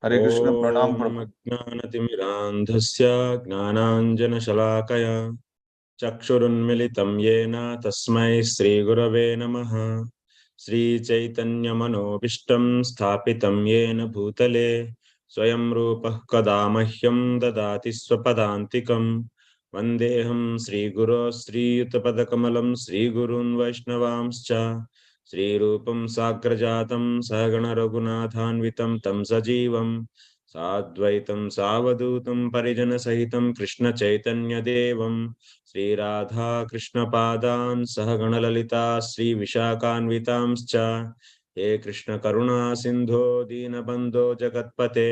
हरे कृष्ण प्रणाम ॐ प्रभु। अज्ञानतिमिरान्धस्य ज्ञानाञ्जनशलाकया चक्षुरुन्मिलितं येन तस्मै श्रीगुरवे नमः। श्रीचैतन्यमनोभीष्टं स्थापितं येन भूतले स्वयं रूपः कदा मह्यं ददाति स्वपदान्तिकम्। वन्देऽहं श्रीगुरो श्रीयुतपदकमलं श्रीगुरून् वैष्णवांश्च श्रीरूपं साग्रजातं सहगण रघुनाथान्वितं तं सजीवं साद्वैतं सावधूतं परिजनसहितं कृष्णचैतन्यदेवं श्रीराधा कृष्णपादान् सहगणललिता श्रीविशाखान्वितांश्च हे कृष्ण करुणा सिन्धो दीनबन्धो जगत्पते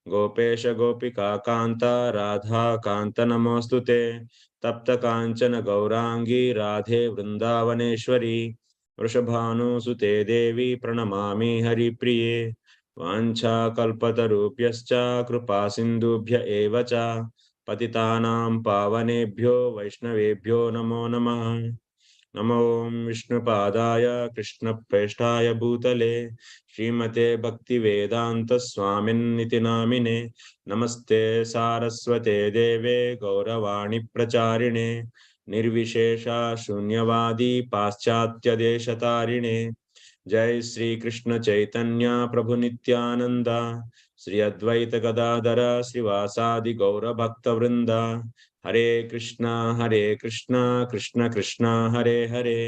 गोपेश गोपिका कान्ता राधा कान्त नमोऽस्तुते तप्त काञ्चन गौरांगी राधे वृन्दावनेश्वरी वृषभानुसुते देवी प्रणमामि हरिप्रिये वाञ्छाकल्पतरुभ्यश्च कृपा सिन्धुभ्य एव च पतितानां पावनेभ्यो वैष्णवेभ्यो नमो नमः। नमो विष्णुपादाय कृष्णप्रेष्ठाय भूतले श्रीमते भक्तिवेदांत स्वामिन्निति नामिने नमस्ते सारस्वते देवे गौरवाणी प्रचारिणे निर्विशेषा शून्यवादी पाश्चात्य देशतारिणे जय श्री कृष्ण चैतन्य प्रभु नित्यानंद श्री अद्वैत गदाधर श्रीवासादि गौर भक्त वृंदा हरे Krishna Krishna Krishna Hare Hare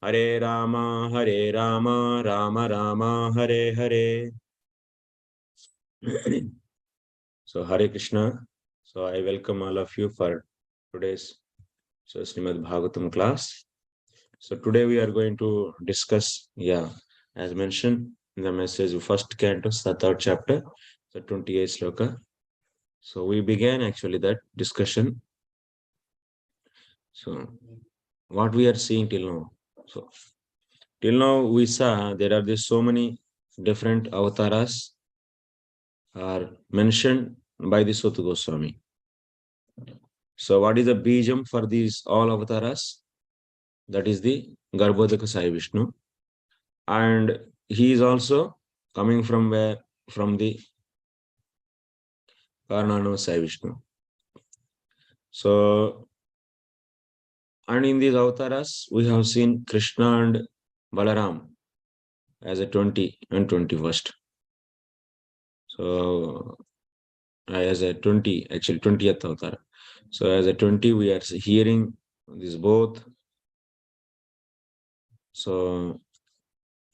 Hare Ram Ram Ram Hare Hare. So Hare Krishna. So I welcome all of you for today's Srimad Bhagavatam class. So today we are going to discuss, as mentioned in the message, first canto, the third chapter, the 28th sloka. So we began actually that discussion. So what we are seeing till now. So till now we saw there are so many different avatars are mentioned by the Suta Goswami. So what is the bijam for these all avatars? That is the Garbhodaka Sai Vishnu. And he is also coming from where? From the Karananava Sai Vishnu. So, and in these avatars, we have seen Krishna and Balaram as a 20 and 21st. So, as a 20, actually 20th avatar. So, as a 20, we are hearing these both. So,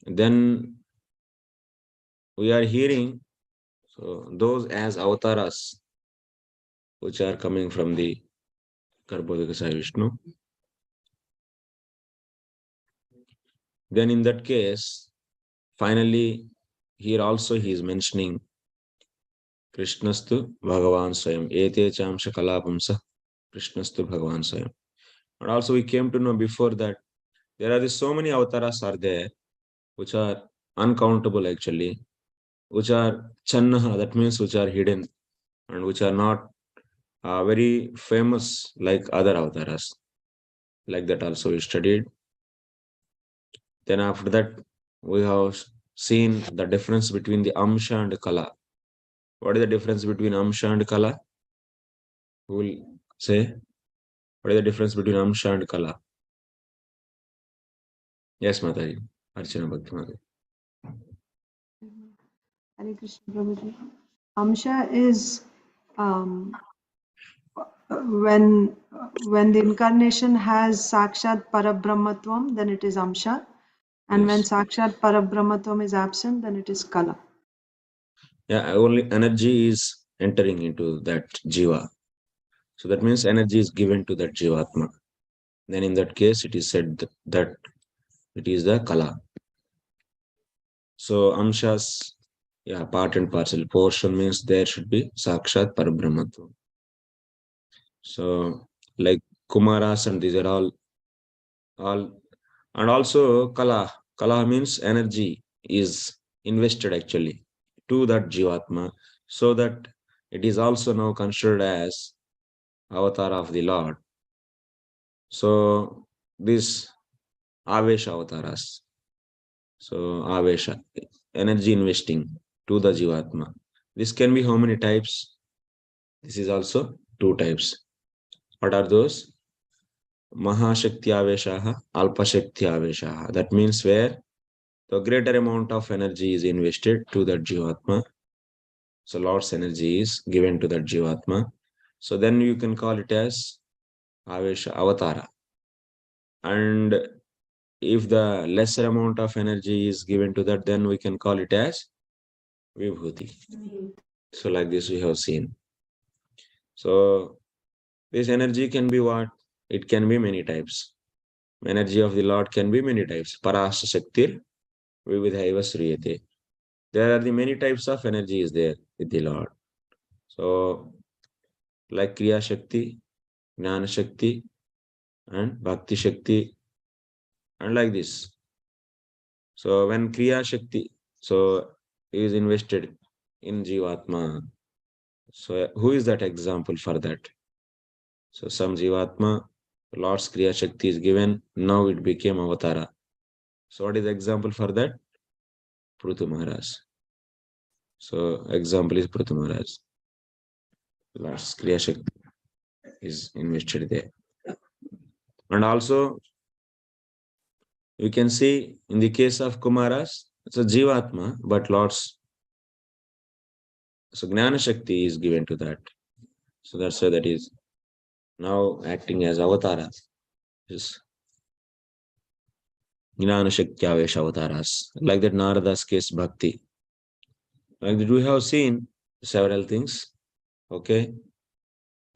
then we are hearing those as avatars which are coming from the Garbhodaka Sai Vishnu. Then in that case, finally, here also he is mentioning Krishnastu Bhagavan Swayam, Ete Chamsha Kalapamsa, Krishnastu Bhagavan Swayam. And also we came to know before that there are so many avatars are there, which are uncountable actually, which are Channaha, that means which are hidden and which are not very famous like other avatars. Like that also we studied. Then after that, we have seen the difference between the Amsha and Kala. What is the difference between Amsha and Kala? Who will say? What is the difference between Amsha and Kala? Yes, Mataji. Archana Bhakti Mataji. Hare Krishna Prabhuji. Amsha is when the incarnation has Sakshat Parabrahmatvam, then it is Amsha. And when Yes. Sakshat Parabrahmatvam is absent, then it is Kala. Yeah, only energy is entering into that Jiva. So that means energy is given to that Jivatma. Then in that case, it is said that it is the Kala. So Amshas, part and parcel. Portion means there should be Sakshat Parabrahmatvam. So like Kumaras and these are all and also Kala means energy is invested actually to that Jivatma, so that it is also now considered as avatar of the Lord. So this Avesha avatars. So Avesha, energy investing to the Jivatma. This can be how many types? This is also 2 types. What are those? Mahashaktyaveshaha, Alpashaktyaveshaha. That means where the greater amount of energy is invested to that Jivatma. So Lord's energy is given to that Jivatma. So then you can call it as Avesha Avatara. And if the lesser amount of energy is given to that, then we can call it as Vibhuti. So like this we have seen. So this energy can be what? It can be many types. Energy of the Lord can be many types. Parasya Shaktir Vividhaiva Sriyate. There are the many types of energy is there with the Lord. So like Kriya Shakti, Jnana Shakti, and Bhakti Shakti, and like this. So when Kriya Shakti is invested in Jivatma, so who is that example for that? So some Jivatma, Lord's Kriya Shakti is given, now it became Avatara. So what is the example for that? Prithu Maharaj. So example is Prithu Maharaj. Lord's Kriya Shakti is invested there. And also you can see in the case of Kumaras, it's a Jivatma, but Lord's Jnana Shakti is given to that. So that's why that is now acting as Avatara. Is Jnana Shakti Avesha Avataras. Like that Narada's case Bhakti. Like that we have seen several things. Okay.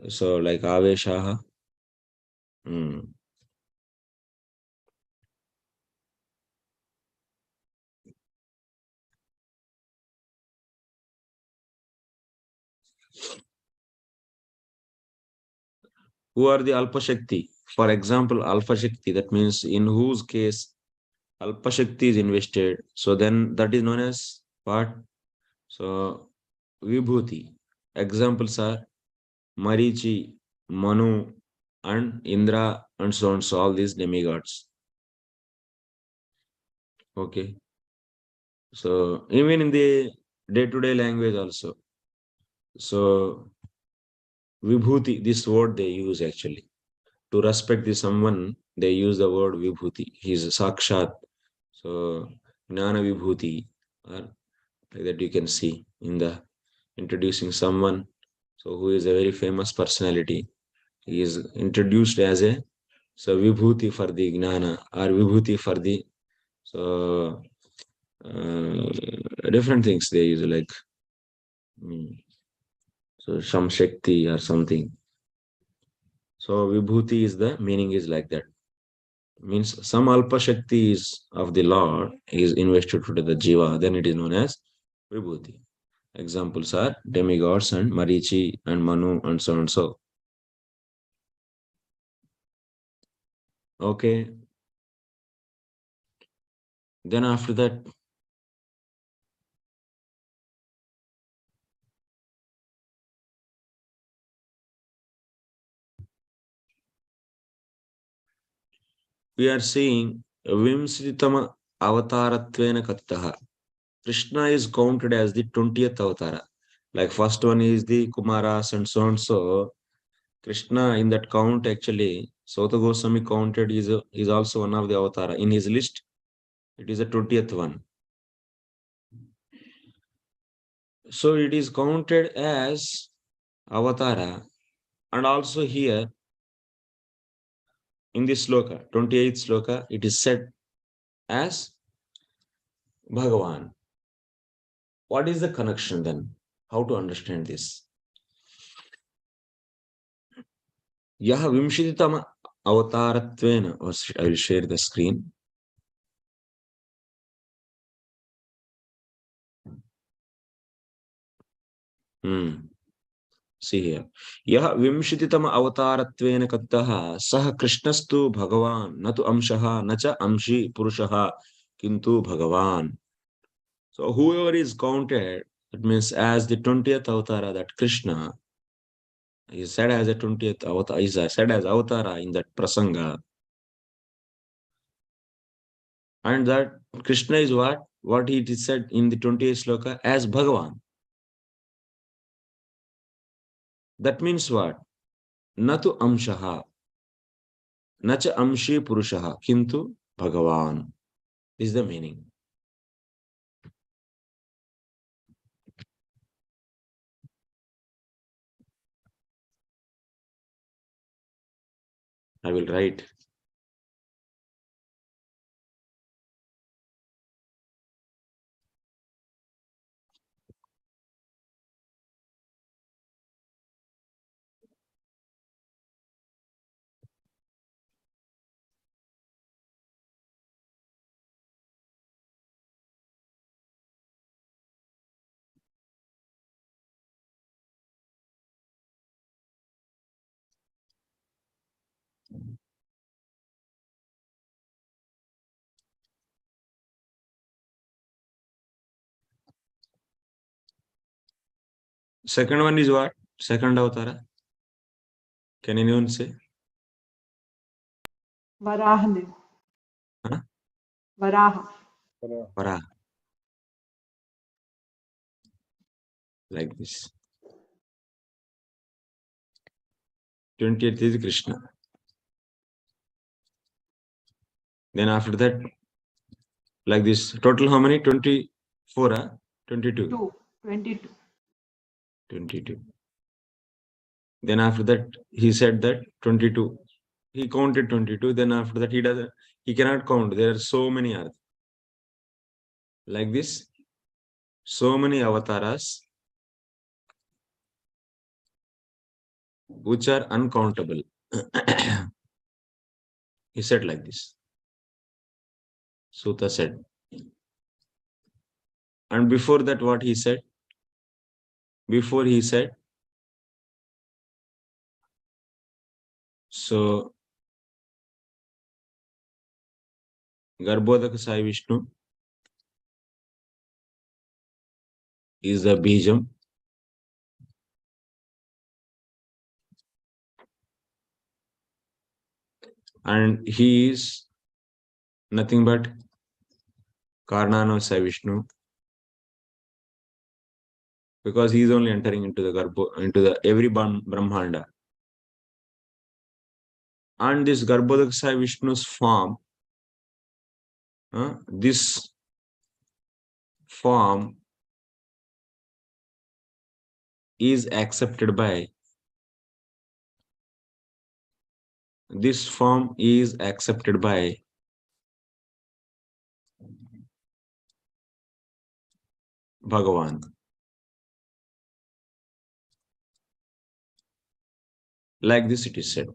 So like Aveshaha. Who are the Alpa Shakti? For example, Alpha Shakti, that means in whose case Alpa Shakti is invested. So then that is known as what? So Vibhuti. Examples are Marichi, Manu, and Indra, and so on. So all these demigods. Okay. So even in the day-to-day language also. So Vibhuti, this word they use actually. To respect the someone, they use the word Vibhuti. He's Sakshat. So Jnana Vibhuti, or like that you can see in the introducing someone. So who is a very famous personality. He is introduced as a Vibhuti for the Gnana or Vibhuti for the different things they use like some Shakti or something. So Vibhuti is the meaning is like that. Means some Alpa Shakti is of the Lord is invested to the Jiva, then it is known as Vibhuti. Examples are demigods and Marichi and Manu and so and so. Okay. Then after that, we are seeing Vimsritama Avatarattvena Kattaha. Krishna is counted as the 20th avatara. Like first one is the Kumaras and so and so. Krishna in that count actually, Sauta Goswami counted is also one of the avatara. In his list, it is the 20th one. So it is counted as avatara. And also here, in this sloka, 28th sloka, it is said as Bhagavan. What is the connection then? How to understand this? Yaha Vimshititama Avatarattvena. I will share the screen. See here. Yaha Vimshititama Avatarattvena Kattaha Saha Krishnastu Bhagavan Natu Amshaha Nacha Amshi Purushaha Kintu Bhagavan. So whoever is counted, it means as the 20th avatara, that Krishna is said as a 20th avatar, is said as avatara in that prasanga. And that Krishna is what? What it is said in the 28th sloka as Bhagavan. That means what? Natu amshaha, nacha amshi purushaha, kintu Bhagavan. This is the meaning. I will write. Second one is what? Second avatara. Can anyone say? Varaha. Huh? Varaha. Para. Like this. 20th is Krishna. Then after that, like this. Total how many? 24, huh? 22. 22. 22. Then after that, he said that 22. He counted 22. Then after that, he cannot count. There are so many earth. Like this. So many avatars which are uncountable. He said like this. Sutta said. And before that, what he said? Before he said, so Garbhodaka Sai Vishnu is the Bijam. And he is nothing but Karnano Sai Vishnu. Because he is only entering into the every Brahmanda. And this Garbhodaka Sai Vishnu's form, this form is accepted by Bhagavan. Like this it is said.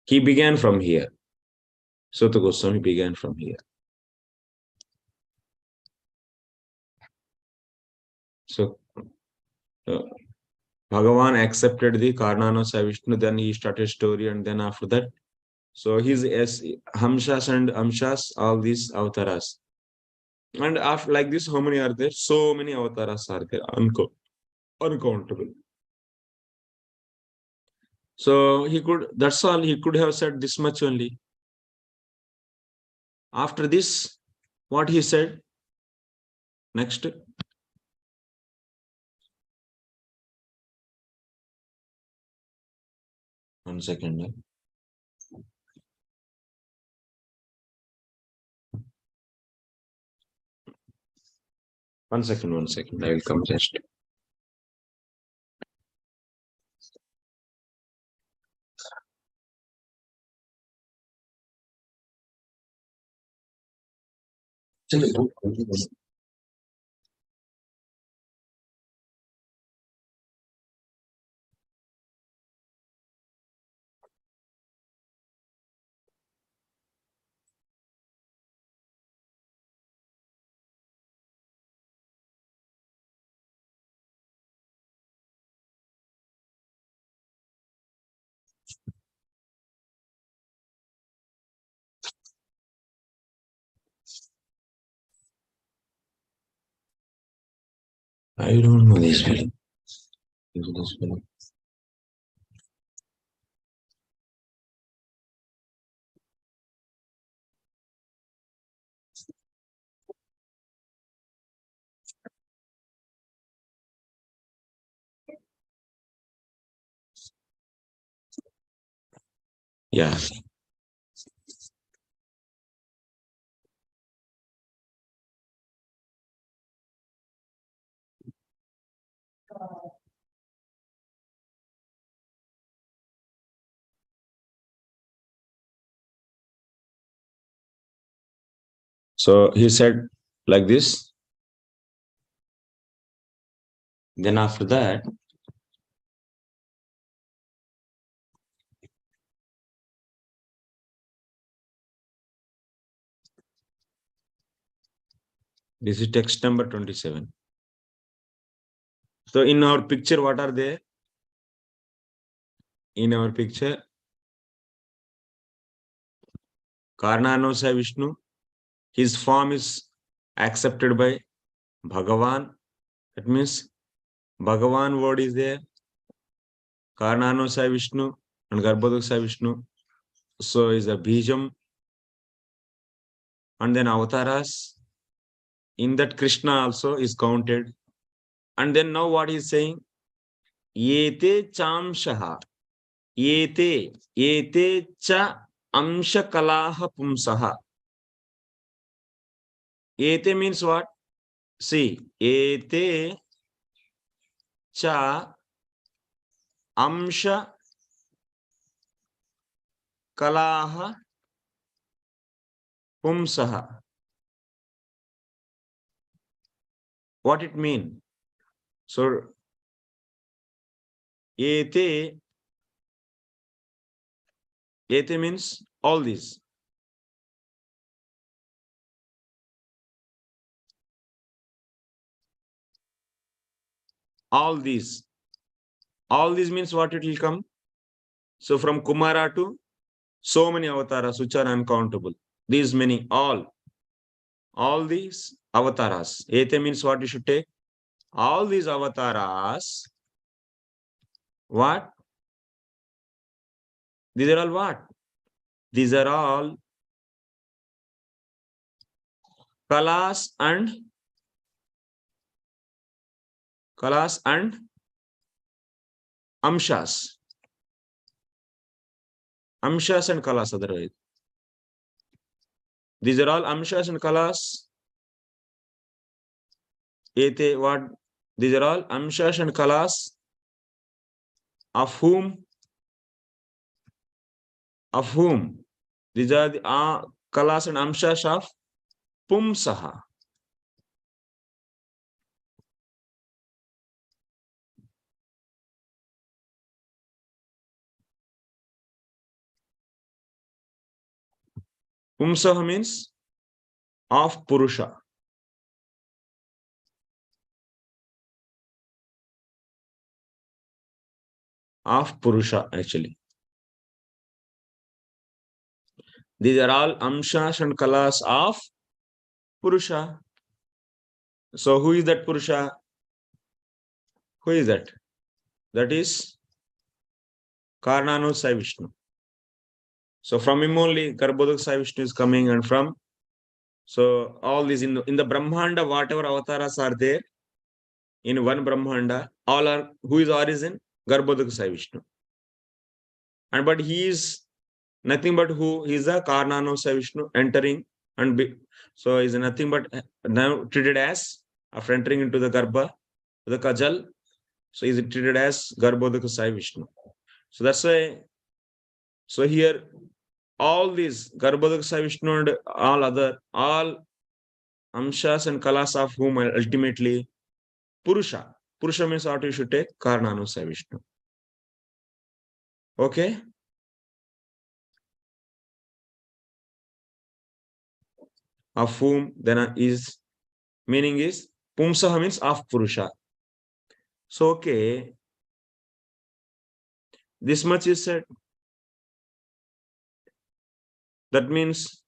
He began from here. Sutta Goswami began from here. So Bhagavan accepted the Karnano Sai Vishnu, then he started story, and then after that, so his Hamshas and Amshas, all these avatars. And after like this, how many are there? So many avatars are there, uncountable. So that's all, he could have said this much only. After this, what he said? Next. One second. One second. I will come just. I don't know this feeling. Yeah. So he said like this. Then after that, this is text number 27. So in our picture, what are they? In our picture, Karnanusaya Vishnu, his form is accepted by Bhagavan. That means Bhagavan word is there, Karnanusaya Vishnu and Garbhodakasaya Vishnu. So is a Bijam, and then avatars. In that Krishna also is counted. And then now what he is saying? Yete chamshaha. Yete cha amshakalaha pumsaha. Yete means what? See, yete cha amsha kalaha pumsaha. What it mean? So yete means all these. All these. All these means what it will come? So from Kumara to so many avatars which are uncountable. These many, all these avatars. Ete means what you should take? All these avatars. What? These are all what? These are all kalas and amshas. Amshas and kalas otherwise. These are all amshas and kalas. Ete what? These are all amshas and kalas of whom? Of whom? These are the kalas and amshas of pumsaha. Pumsaha means of Purusha. Of Purusha, actually. These are all amshas and kalas of Purusha. So who is that Purusha? Who is that? That is Karnanusaya Vishnu. So from him only Garbhodakasaya Vishnu is coming, and from so all these in the Brahmanda, whatever avatars are there in one Brahmanda, all are who is origin? Garbhodakasaya Vishnu. And but he is nothing but who? He is a Karnanusaya Vishnu entering and so is nothing but now treated as after entering into the Garbha, the Kajal. So is it treated as Garbhodakasaya Vishnu. So that's why. So here all these Garbhodakasaya Vishnu and all amshas and kalas of whom ultimately Purusha. Purusha means what you should take? Karnanusaya Vishnu. Okay? Of whom then is meaning is Pumsaha means of Purusha. So okay, this much is said. That means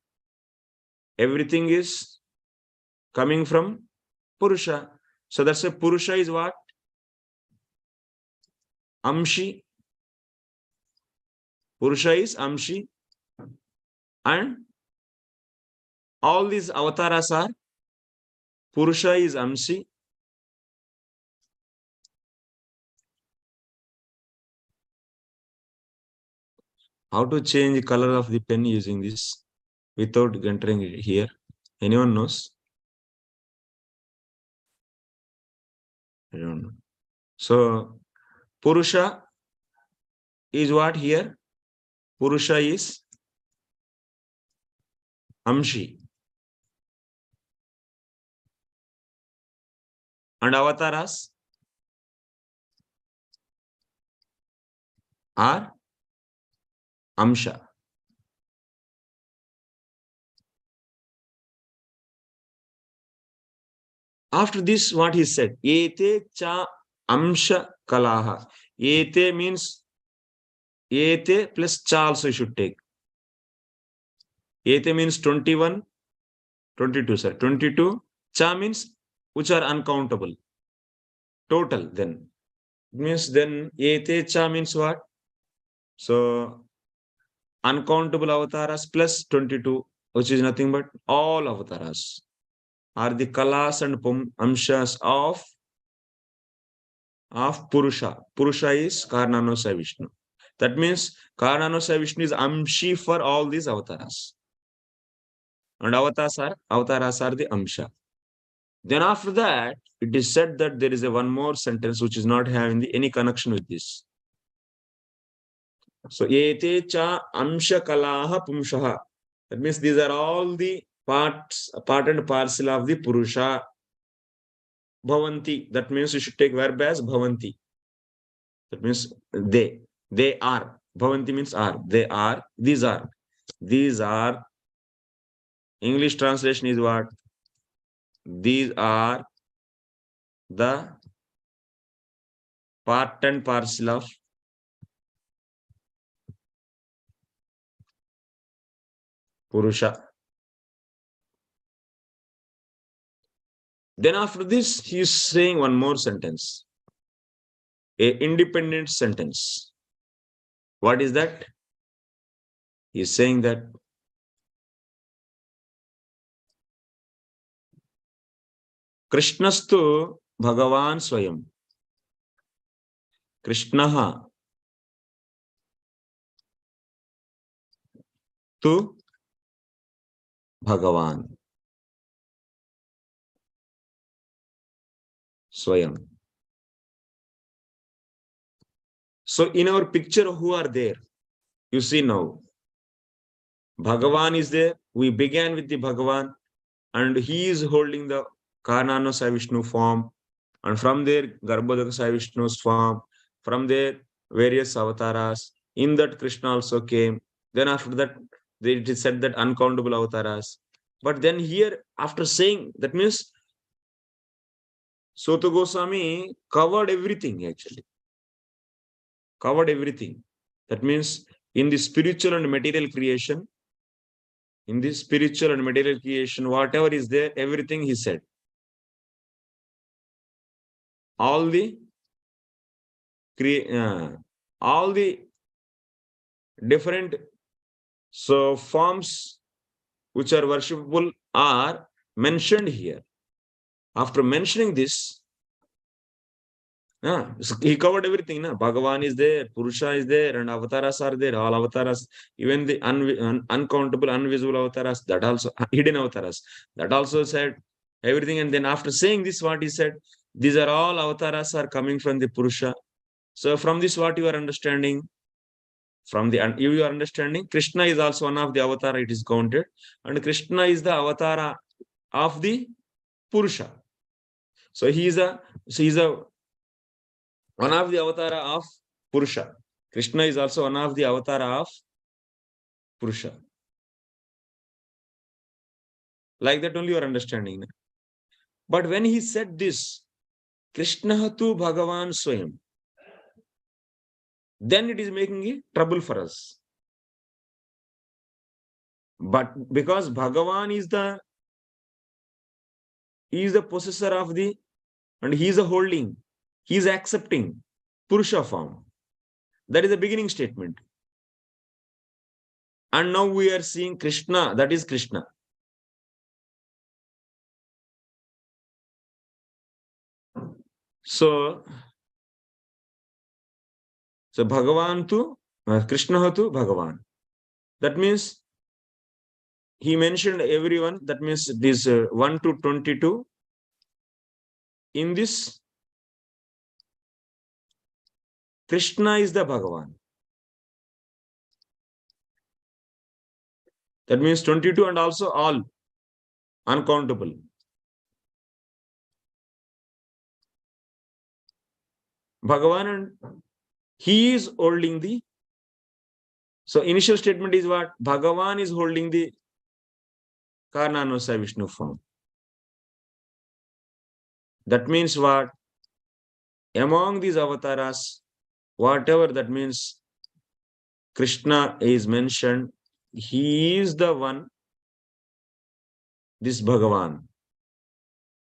everything is coming from Purusha. So that's a Purusha is what? Amshi. Purusha is Amshi. And all these avatars are Purusha is Amshi. How to change the color of the pen using this without entering it here? Anyone knows? I don't know. So Purusha is what here? Purusha is Amshi. And avatars are Amsha. After this, what he said? Ete cha Amsha Kalaha. Ete means Ete plus cha also you should take. Ete means 21, 22, sir. 22. Cha means which are uncountable. Total then. Means then Ete cha means what? So uncountable avatars plus 22, which is nothing but all avatars, are the kalas and amshas of Purusha. Purusha is Karnanosaya Vishnu. That means Karnanosaya Vishnu is Amshi for all these avatars. And avatars are the Amsha. Then after that, it is said that there is a one more sentence which is not having any connection with this. So, Ete cha Amsha Kalaha Pumshaha. That means these are all the part and parcel of the Purusha. Bhavanti. That means you should take verb as Bhavanti. That means they are. Bhavanti means are. They are. These are. These are. English translation is what? These are the part and parcel of Purusha. Then after this, he is saying one more sentence. A independent sentence. What is that? He is saying that Krishnastu Bhagavan Swayam. Krishnaha tu Bhagavan Swayam. So in our picture, who are there? You see now, Bhagavan is there. We began with the Bhagavan, and he is holding the Karnano Sai Vishnu form. And from there, Garbhodaka Sai Vishnu's form. From there, various avatars. In that, Krishna also came. Then after that, it is said that uncountable avatars. But then here, after saying, that means Sota Goswami covered everything actually. Covered everything. That means in the spiritual and material creation, whatever is there, everything he said. All the different forms which are worshipable are mentioned here. After mentioning this, so he covered everything. Bhagavan is there, Purusha is there, and avatars are there. All avatars, even the uncountable, invisible avatars, that also hidden avatars, that also said everything. And then after saying this, what he said, these are all avatars are coming from the Purusha. So from this, what you are understanding? You are understanding, Krishna is also one of the avatar. It is counted, and Krishna is the avatar of the Purusha. So he is one of the avatar of Purusha. Krishna is also one of the avatar of Purusha. Like that only you are understanding. But when he said this, Krishna tu Bhagavan Swayam, then it is making a trouble for us. But because Bhagavan is the possessor of the, and he is a holding, he is accepting Purusha form. That is the beginning statement. And now we are seeing Krishna, that is Krishna. So Bhagavan tu Krishna tu Bhagavan. That means he mentioned everyone. That means this 1 to 22. In this, Krishna is the Bhagavan. That means 22 and also all uncountable. Bhagavan, and he is holding the. So initial statement is what? Bhagavan is holding the Karnanvasa Vishnu form. That means what? Among these avatars, whatever that means, Krishna is mentioned. He is the one, this Bhagavan,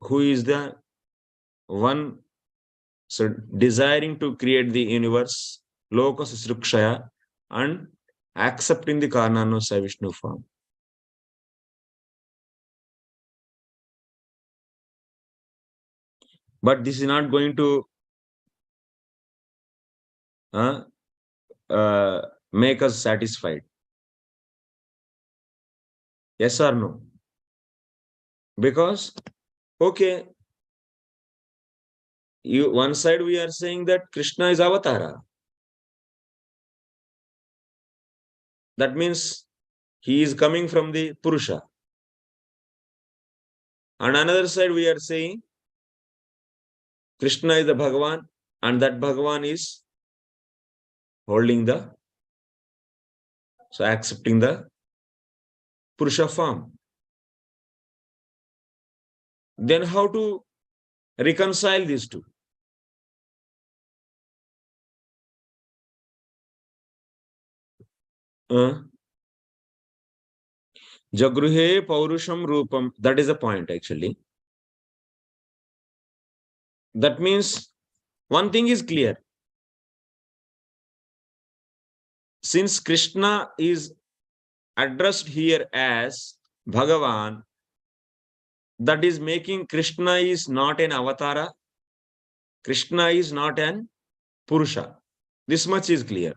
who is the one, so desiring to create the universe, Loka Susrukshaya, and accepting the Karnanvasa Vishnu form. But this is not going to make us satisfied. Yes or no? Because, okay, one side we are saying that Krishna is Avatara. That means he is coming from the Purusha. On another side, we are saying Krishna is the Bhagavan, and that Bhagavan is holding the, so accepting the Purusha form. Then how to reconcile these two? Jagruhe Paurusham Rupam. That is the point actually. That means one thing is clear. Since Krishna is addressed here as Bhagavan, that is making Krishna is not an avatara. Krishna is not an Purusha. This much is clear.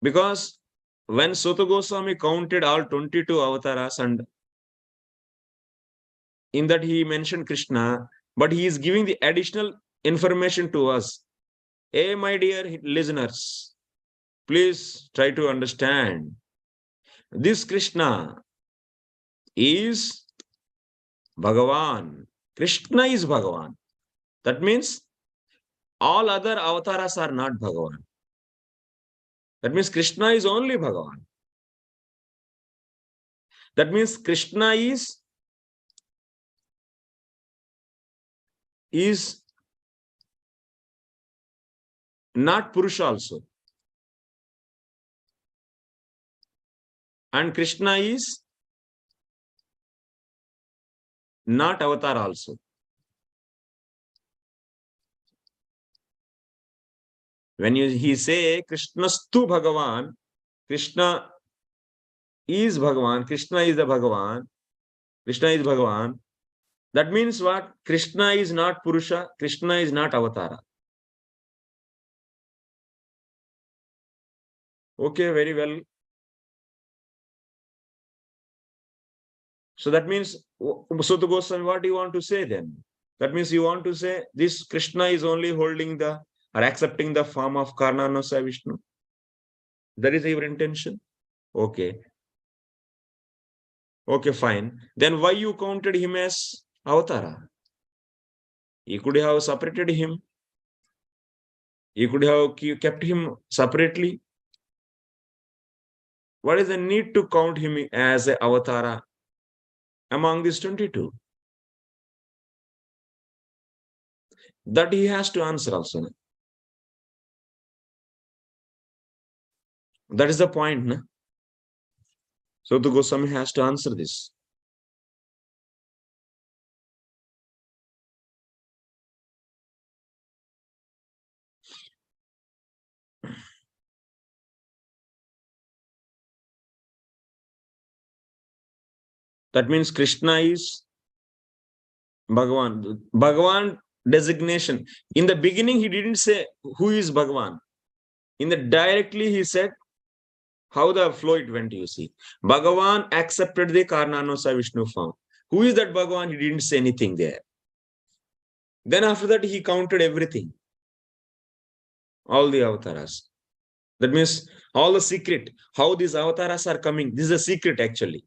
Because when Suta Goswami counted all 22 avatars, and in that he mentioned Krishna, but he is giving the additional information to us. Hey, my dear listeners, please try to understand. This Krishna is Bhagavan. Krishna is Bhagavan. That means all other avatars are not Bhagavan. That means Krishna is only Bhagavan. That means Krishna is not Purusha also. And Krishna is not avatar also. When he say Krishnastu Bhagavan, Krishna is Bhagavan, Krishna is the Bhagavan, Krishna is Bhagavan. That means what? Krishna is not Purusha, Krishna is not Avatara. Okay, very well. So that means, Suta Goswami, what do you want to say then? That means you want to say this Krishna is only holding the or accepting the form of Karnanvasa Vishnu. That is your intention? Okay. Okay, fine. Then why you counted him as Avatara? You could have separated him. You could have kept him separately. What is the need to count him as an Avatara among these 22? That he has to answer also. That is the point. No? So the Goswami has to answer this. That means Krishna is Bhagavan. Bhagavan designation. In the beginning, he didn't say who is Bhagavan. In the directly he said, how the flow it went, you see. Bhagavan accepted the Karnanusa Vishnu form. Who is that Bhagavan? He didn't say anything there. Then after that, he counted everything. All the avatars. That means all the secret, how these avatars are coming. This is a secret actually.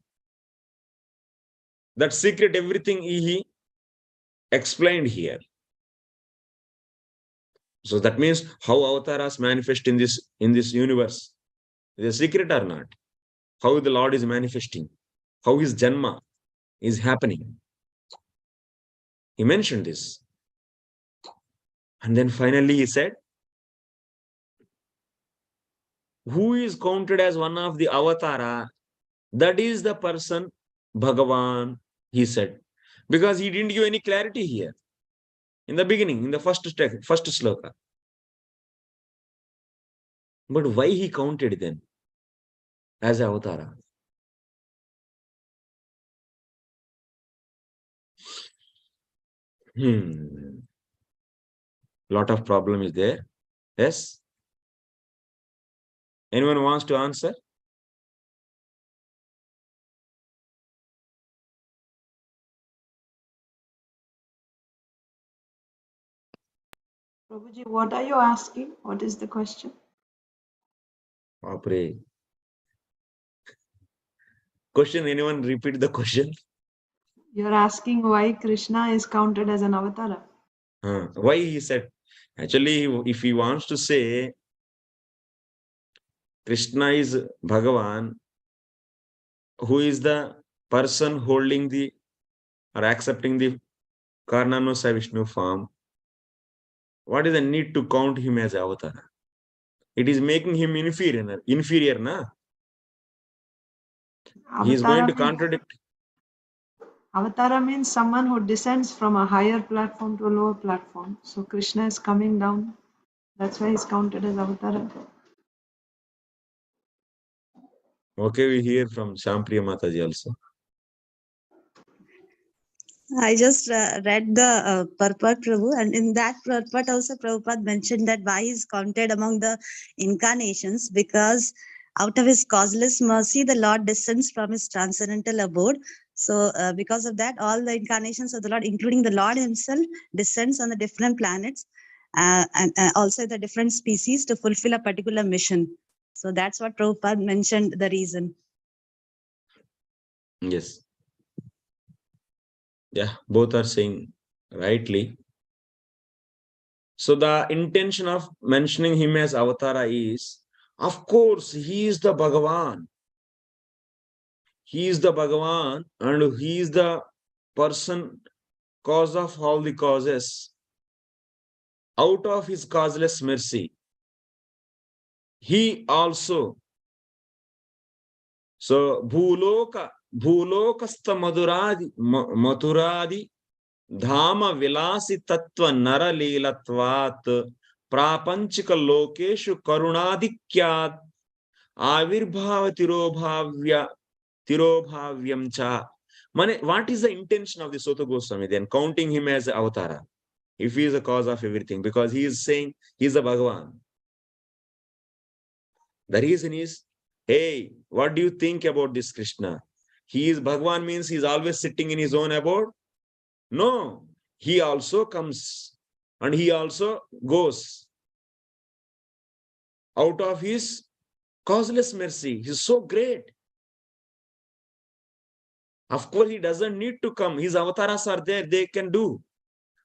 That secret, everything he explained here. So that means how avatars manifest in this universe. Is a secret or not? How the Lord is manifesting, how his Janma is happening. He mentioned this. And then finally he said, who is counted as one of the avatara? That is the person Bhagavan, he said. Because he didn't give any clarity here. In the beginning, in the first sloka. But why he counted then as avatara? Lot of problem is there. Yes? Anyone wants to answer? Prabhuji, what are you asking? What is the question? Pray. Question, anyone repeat the question? You're asking why Krishna is counted as an avatara. Why he said? Actually, if he wants to say Krishna is Bhagavan, who is the person holding the or accepting the Karnanusa Vishnu form, what is the need to count him as avatar? It is making him inferior, na? He is going to contradict. Avatara means someone who descends from a higher platform to a lower platform. So Krishna is coming down. That's why he's counted as avatara. Okay, we hear from Shampriya Mataji also. I just read the purport, Prabhu, and in that purport also Prabhupada mentioned that why he is counted among the incarnations, because out of his causeless mercy, the Lord descends from his transcendental abode. So because of that, all the incarnations of the Lord, including the Lord himself, descends on the different planets and also the different species to fulfill a particular mission. So that's what Prabhupada mentioned, the reason. Yes. Yeah, both are saying rightly. So the intention of mentioning him as avatara is, of course, he is the Bhagavan. He is the Bhagavan and he is the person, cause of all the causes. Out of his causeless mercy, he also, so bhulokastha mathuradi dhama vilasi tattva nara leelatvat prapanchika lokeshu karunadikyat avirbhava tirobhavyam cha. What is the intention of the Sota Goswami then, counting him as avatara, if he is the cause of everything? Because he is saying he is a Bhagavan. The reason is, hey, what do you think about this Krishna? He is Bhagavan means he is always sitting in his own abode? No, he also comes and he also goes out of his causeless mercy. He is so great. Of course, he doesn't need to come. His avatars are there, they can do.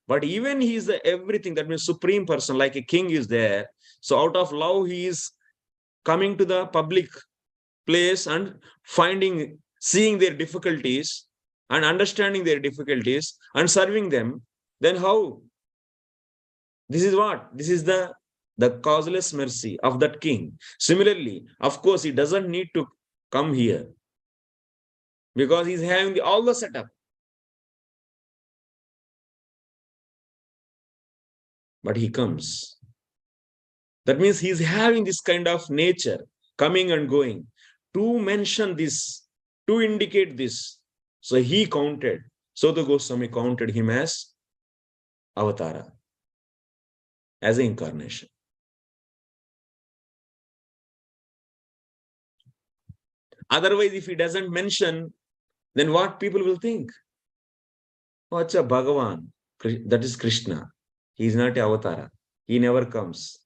But even he is everything, that means supreme person, like a king is there. So out of love, he is coming to the public place and seeing their difficulties and understanding their difficulties and serving them. Then how? This is what? This is the causeless mercy of that king. Similarly, of course, he doesn't need to come here because he's having all the setup. But he comes. That means he's having this kind of nature, coming and going. To mention this, to indicate this. So he counted. So the Goswami counted him as avatara, as an incarnation. Otherwise, if he doesn't mention, then what people will think? Oh, it's a Bhagavan. That is Krishna. He is not a avatara. He never comes.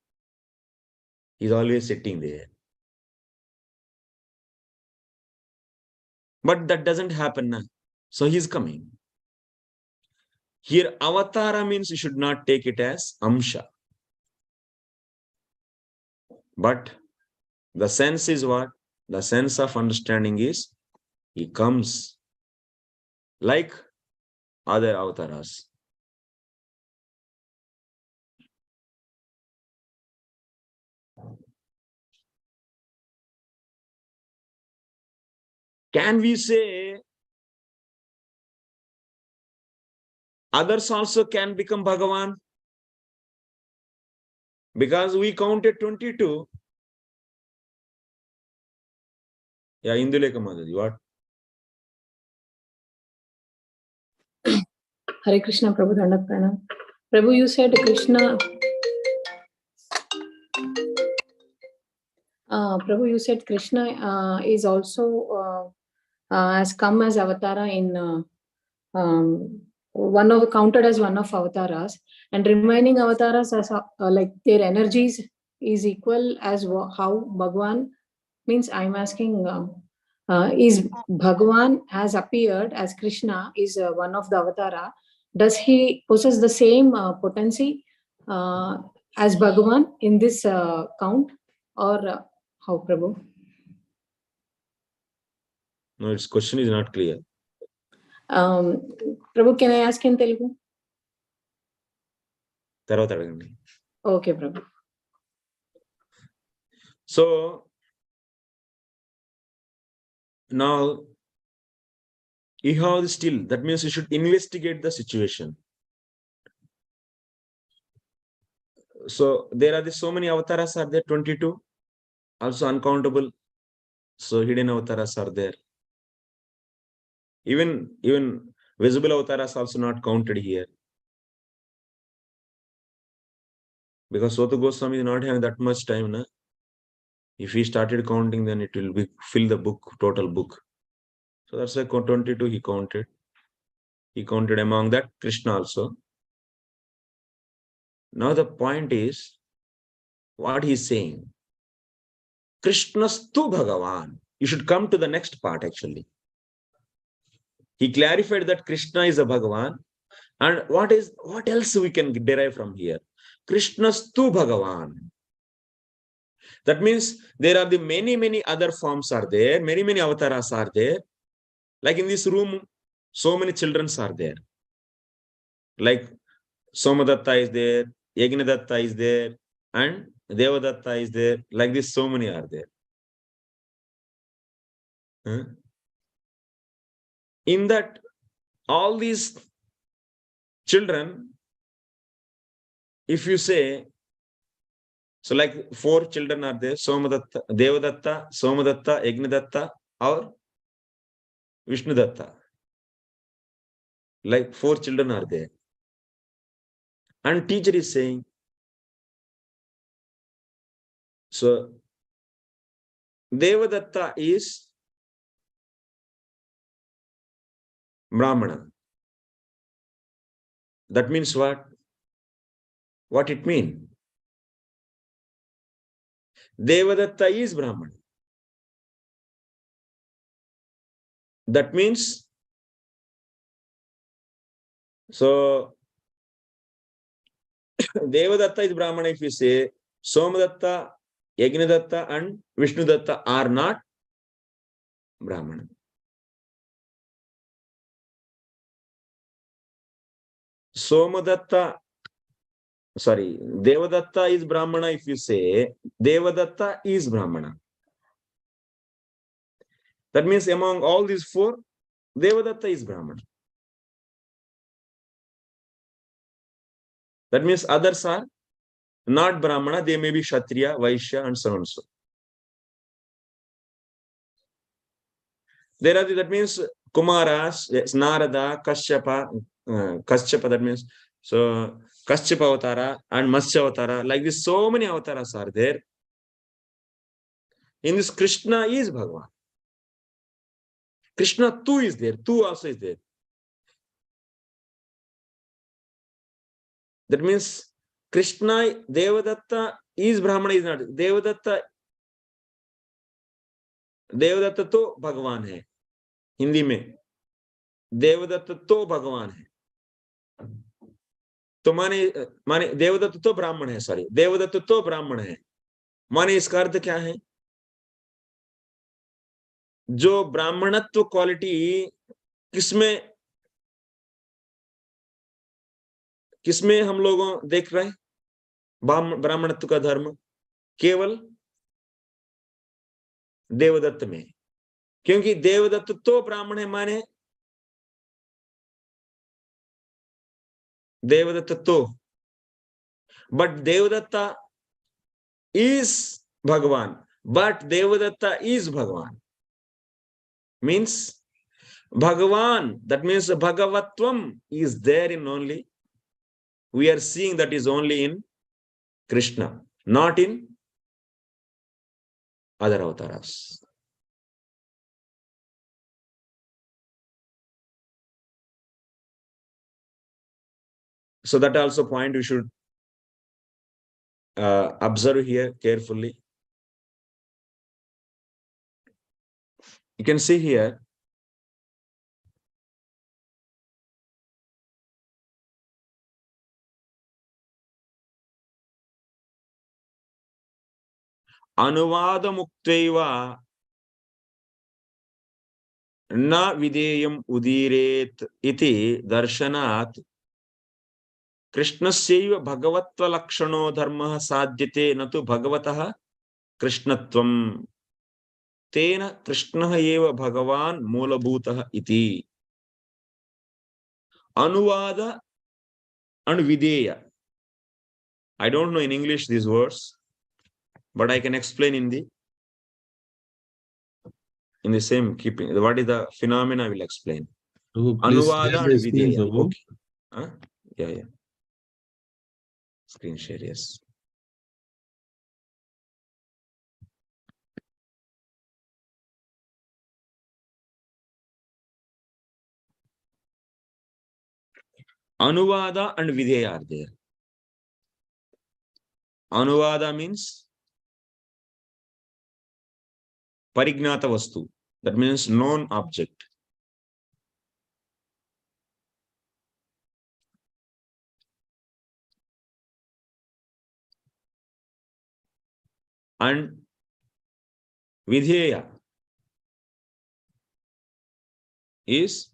He's always sitting there. But that doesn't happen now. So he's coming. Here, avatara means you should not take it as amsha. But the sense is what? The sense of understanding is he comes like other avatars. Can we say others also can become Bhagavan? Because we counted 22. Yeah, Induleka Madaji, what? Hare Krishna, Prabhu Dandak Pranam. Prabhu, you said Krishna. Prabhu, you said Krishna is also has come as avatara in one of counted as one of avatars, and remaining avatars as like their energies is equal as how Bhagwan means. I'm asking, is Bhagwan has appeared as Krishna is one of the avatara? Does he possess the same potency as Bhagwan in this count, or how, Prabhu? No, its question is not clear. Prabhu, can I ask in Telugu? Tarvata adagandi. Okay, Prabhu. So now you have still, that means you should investigate the situation. So there are so many avatars are there, 22, also uncountable. So hidden avatars are there. Even visible avatars also not counted here. Because Sota Goswami is not having that much time, na? If he started counting, then it will be fill the book, total book. So that's why 22 he counted. He counted among that Krishna also. Now the point is, what he's saying, Krishnastu Bhagavan. You should come to the next part actually. He clarified that Krishna is a Bhagavan. And what else we can derive from here? Krishnastu Bhagavan. That means there are the many other forms are there, many avatars are there. Like in this room, so many children are there. Like Somadatta is there, Yagnadatta is there, and Devadatta is there. Like this, so many are there. In that, all these children, if you say, so like 4 children are there, Somadatta, Devadatta, Somadatta, Yagnadatta, or Vishnudatta. Like 4 children are there. And teacher is saying, so Devadatta is Brahmana. That means what? What it means? Devadatta is Brahmana. That means, so Devadatta is Brahmana if you say, Somadatta, Yagnadatta and Vishnudatta are not Brahmana. Somadatta, sorry, Devadatta is Brahmana if you say, Devadatta is Brahmana. That means among all these 4, Devadatta is Brahmana. That means others are not Brahmana, they may be Kshatriya, Vaishya, and so on so. There are, that means Kumaras, yes, Narada, Kashyapa, that means, so Kashyapa Avatara and Matsya Avatara, like this, so many avatars are there. In this, Krishna is Bhagavan. Krishna tu is there. Tu also is there. That means Krishna, Devadatta is Brahmana, is not. Devadatta तो भगवान है. हिंदी में देवदत्त तो भगवान है. तो माने देवदत्त तो ब्राह्मण है. सॉरी, देवदत्त तो ब्राह्मण है. माने इसका अर्थ क्या है? जो ब्राह्मणत्व क्वालिटी किसमें हम लोगों देख रहे हैं? ब्राह्मणत्व का धर्म केवल देवदत्त में, क्योंकि देवदत्त तो ब्राह्मण है. माने देवदत्त तो, but Devdatta is Bhagavan, but Devadatta is Bhagavan. Means Bhagavan, that means Bhagavatvam is there in only. We are seeing that is only in Krishna, not in other avatars. So that also point we should observe here carefully. You can see here Anuvada Mukteva Na Videyam Udiret Iti Darshanat Krishnasya Bhagavatva Lakshano Dharma Sadhyate Natu Bhagavataha Krishnatvam Tena Krishna Eva Bhagavan Moolabhutaha Iti. Anuvada and Videya. I don't know in English these words, but I can explain in the same keeping. What is the phenomena I will explain. Anuvada and Videya. Okay. Huh? Yeah. Screen share, yes. Anuvada and Videya are there. Anuvada means Parignata Vastu. That means known object. And Videya is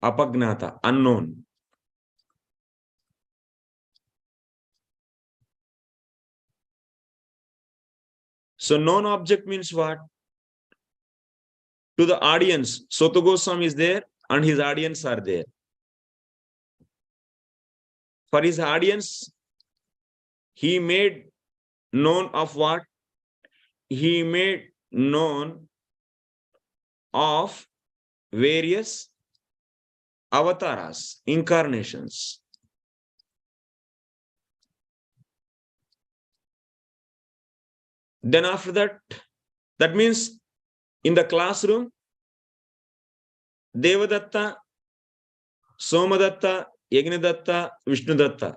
Apagnata, unknown. So known object means what? To the audience, Soto Goswami is there and his audience are there. For his audience, he made known of what? He made known of various avatars, incarnations. Then after that, that means in the classroom, Devadatta, Somadatta, Yagnadatta, Vishnadatta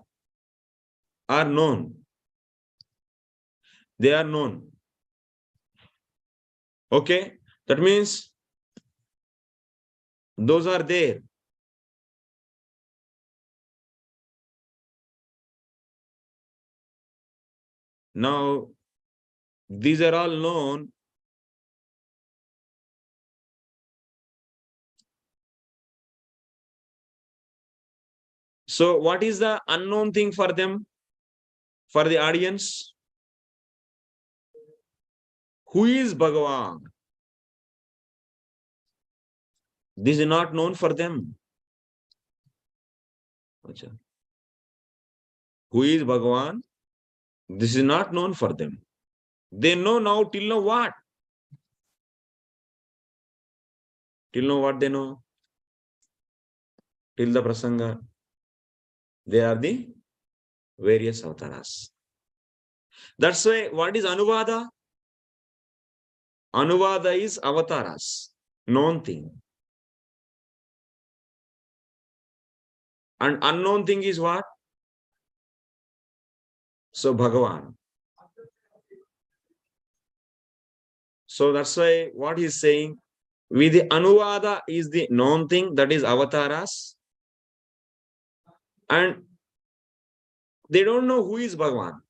are known. They are known. Okay, that means those are there. Now, these are all known. So what is the unknown thing for them, for the audience? Who is Bhagavan? This is not known for them. Who is Bhagavan? This is not known for them. They know now till now what? Till now what they know? Till the prasanga. They are the various avatars. That's why what is Anuvada? Anuvada is avatars, known thing. And unknown thing is what? So Bhagavan. So that's why what he's saying, with the Anuvada is the known thing, that is avatars. And they don't know who is Bhagavan.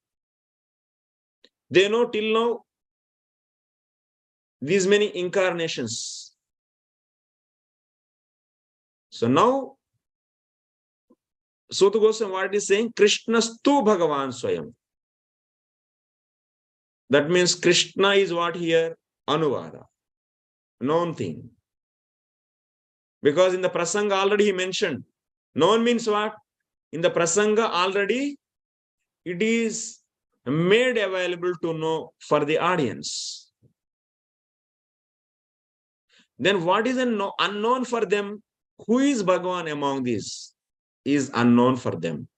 They know till now these many incarnations. So now, Suta Goswami, what it is saying? Krishnastu Bhagavan Swayam. That means Krishna is what here? Anuvada. Known thing. Because in the Prasanga already he mentioned. Known means what? In the Prasanga already it is made available to know for the audience. Then what is unknown for them? Who is Bhagavan among these? Is unknown for them.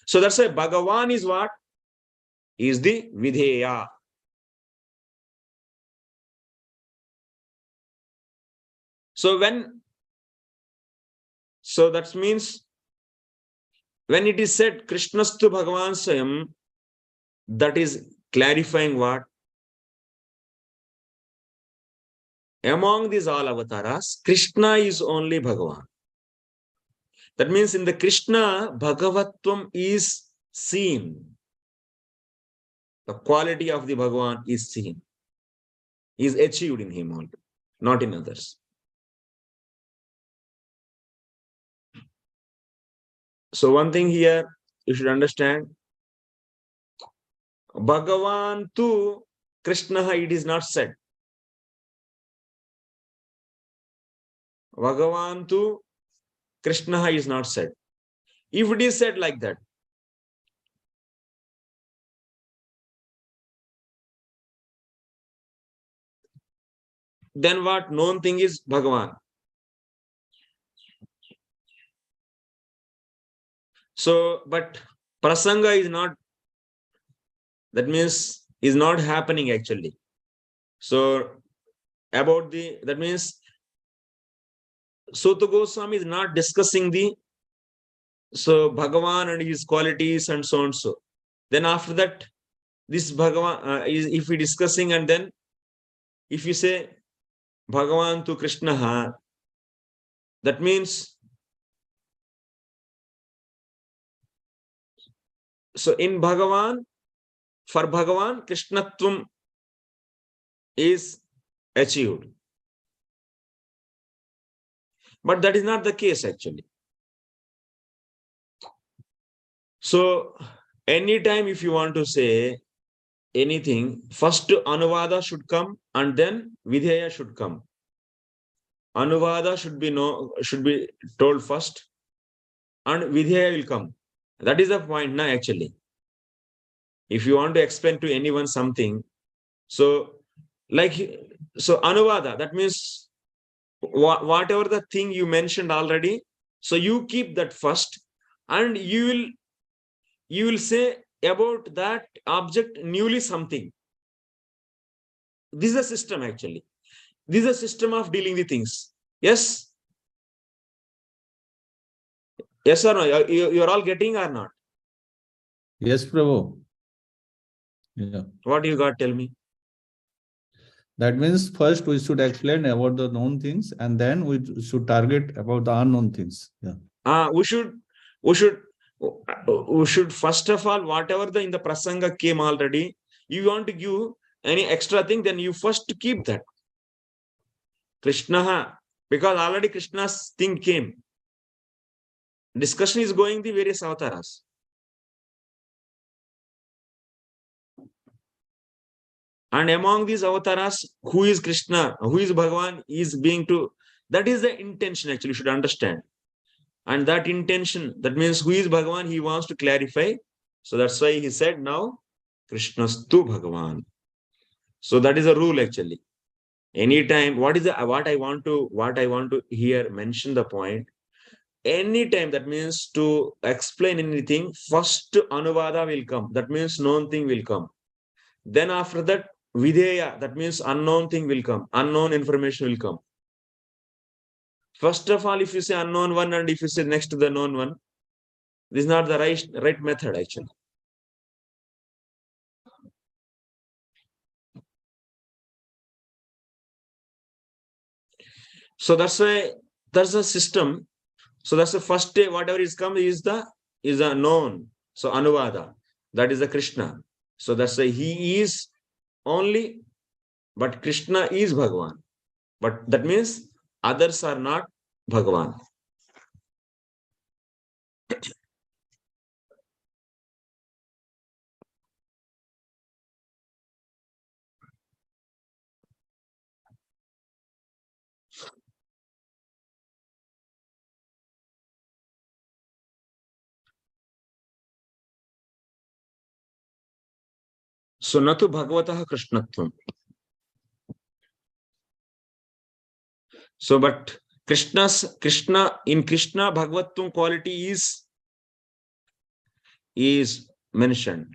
So that's why Bhagavan is what? Is the Vidheya. So that means when it is said Krishnastu Bhagavan Swayam, that is clarifying what? Among these all avatars, Krishna is only Bhagavan. That means in the Krishna, Bhagavatvam is seen. The quality of the Bhagavan is seen. Is achieved in him only, not in others. So one thing here you should understand, Bhagavan to Krishna, it is not said. Bhagavan to Krishna is not said. If it is said like that, then what known thing is Bhagavan. So, but Prasanga is not, that means is not happening actually. So, about that means Suta Goswami is not discussing Bhagavan and his qualities and so on and so. Then after that, this Bhagavan, if we discussing, and then if you say Bhagavan to Krishna, that means, so in Bhagavan, for Bhagavan, Krishnatvam is achieved. But that is not the case actually. So anytime if you want to say anything, first Anuvada should come and then Vidheya should come. Anuvada should be told first and Vidheya will come. That is the point now actually. If you want to explain to anyone something, so Anuvada, that means whatever the thing you mentioned already, so you keep that first and you will say about that object newly something. This is a system actually. This is a system of dealing with things. Yes? Yes or no? You're all getting or not? Yes, Prabhu. Yeah. What you got? Tell me. That means first we should explain about the known things and then we should target about the unknown things. Yeah. We should first of all, whatever in the prasanga came already, you want to give any extra thing, then you first keep that. Krishna, because already Krishna's thing came. Discussion is going the various avatars. And among these avatars, who is Krishna, who is Bhagavan, is being to, that is the intention actually, you should understand. And that intention, that means who is Bhagavan, he wants to clarify. So that's why he said now, Krishnastu Bhagavan. So that is a rule actually. Anytime, what I want to here mention the point. Anytime, that means to explain anything, first Anuvada will come. That means known thing will come. Then after that, Videya, that means unknown thing will come, unknown information will come. First of all, if you say unknown one and if you say next to the known one, this is not the right method actually. So that's a system. So that's the first day, whatever is come is a known. So Anuvada, that is the Krishna. So that's a he is only, but Krishna is Bhagavan. But that means others are not Bhagavan. So natu Bhagavataha Krishnatvam. So but Krishna in Krishna Bhagavatvam quality is mentioned.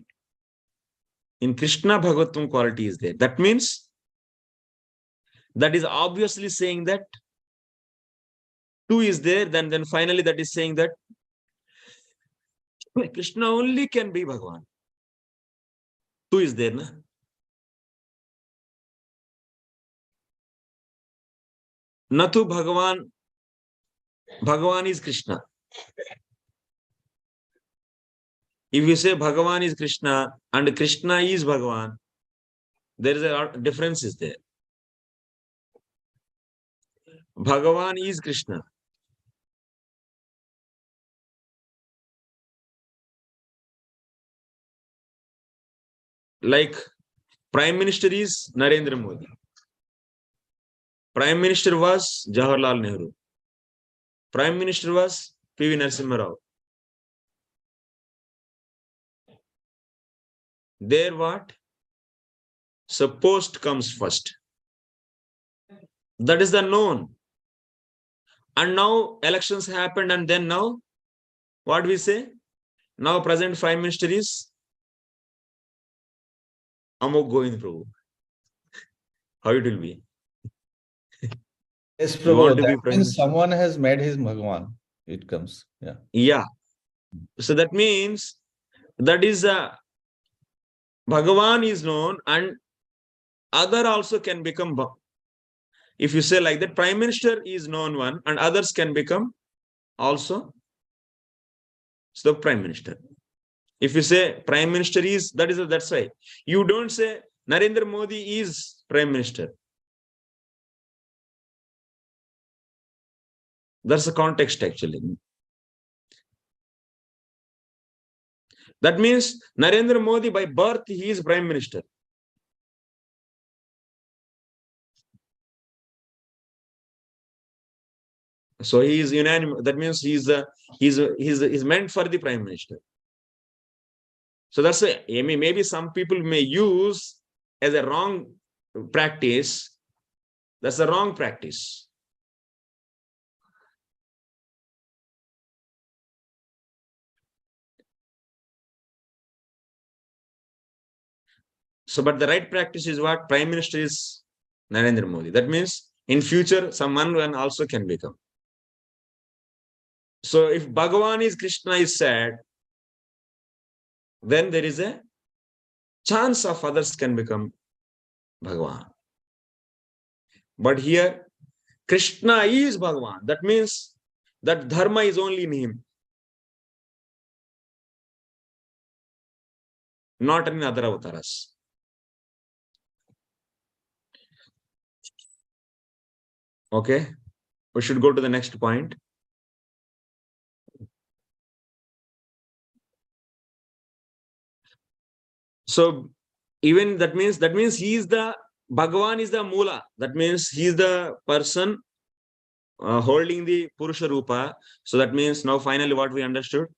In Krishna Bhagavatvam quality is there. That means that is obviously saying that two is there, then finally that is saying that Krishna only can be Bhagavan. Two is there, na? Natu Bhagavan. Bhagavan is Krishna. If you say Bhagavan is Krishna and Krishna is Bhagavan, there is a difference is there. Bhagavan is Krishna. Like Prime Minister is Narendra Modi. Prime Minister was Jawaharlal Nehru. Prime Minister was P.V. Narasimha Rao. There what? So post comes first. That is the known. And now elections happened and then now what we say? Now present Prime Minister is Amok Govind Prabhu. How it will be? Yes, You want Prabhu, to be that Prime means Minister? someone has made his Bhagavan. It comes. Yeah. Yeah. So that means that is Bhagavan is known and other also can become. If you say like that, Prime Minister is known one and others can become also the Prime Minister. If you say Prime Minister is, that's why. You don't say Narendra Modi is Prime Minister. That's the context actually. That means Narendra Modi by birth, he is Prime Minister. So he is unanimous. That means he's meant for the Prime Minister. So that's why maybe some people may use as a wrong practice. That's a wrong practice. So, but the right practice is what? Prime Minister is Narendra Modi. That means in future, someone also can become. So if Bhagavan is Krishna is said, then there is a chance of others can become Bhagavan. But here, Krishna is Bhagavan. That means that dharma is only in him, not in other avatars. Okay, we should go to the next point. So even that means he is the Bhagavan is the Mula. That means he is the person holding the Purusha Rupa. So that means now finally what we understood,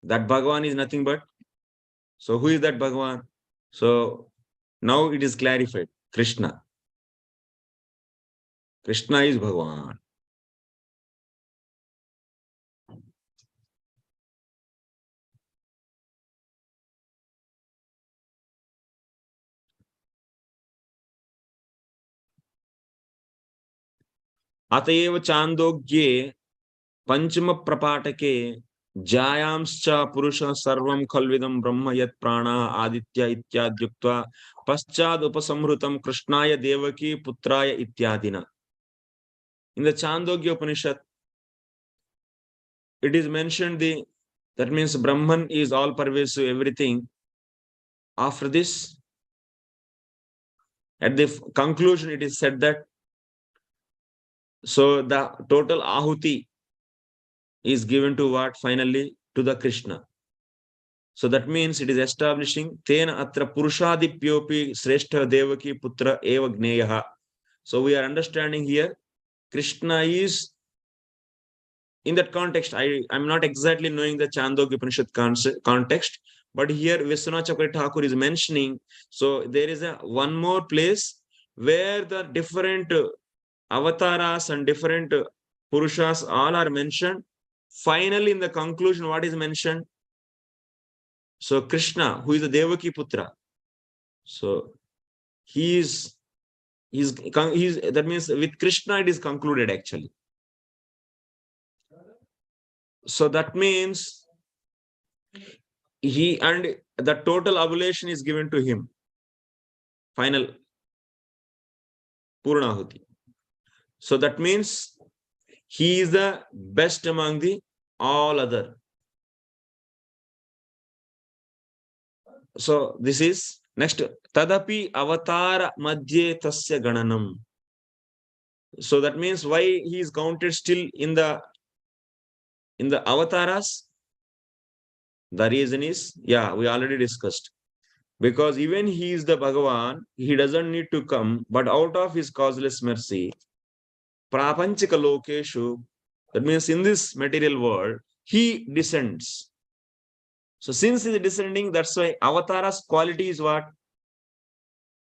that Bhagavan is nothing but. So who is that Bhagavan? So now it is clarified. Krishna. Krishna is Bhagavan. Ataeva Chandogye Panchama Prapatake Jayamscha Purusha Sarvam Khalvidam Brahma Yat Prana Aditya Ityadyuktva Paschad Upasamhrutam Krishnaya Devaki Putraya Ityadina. In the Chandogya Upanishad, it is mentioned that means Brahman is all pervasive, everything. After this, at the conclusion, it is said that so the total ahuti is given to what? Finally, to the Krishna. So that means it is establishing Tena atra purushadipyopi sreshta devaki putra eva gneyaha. So we are understanding here Krishna is in that context. I'm not exactly knowing the Chandogya Upanishad context, but here Vishwanath Chakravarti Thakur is mentioning. So there is one more place where the different avatars and different purushas all are mentioned. Finally, in the conclusion, what is mentioned? So Krishna, who is the Devaki Putra, so that means with Krishna it is concluded actually. So that means the total oblation is given to him. Final Purnahuti. So that means he is the best among the all other. So this is next. Tadapi avatara madhye tasya gananam. So that means why he is counted still in the avatars? The reason is, we already discussed. Because even he is the Bhagavan, he doesn't need to come, but out of his causeless mercy, prapanchika lokeshu, that means in this material world, he descends. So since he is descending, that's why avatara's quality is what?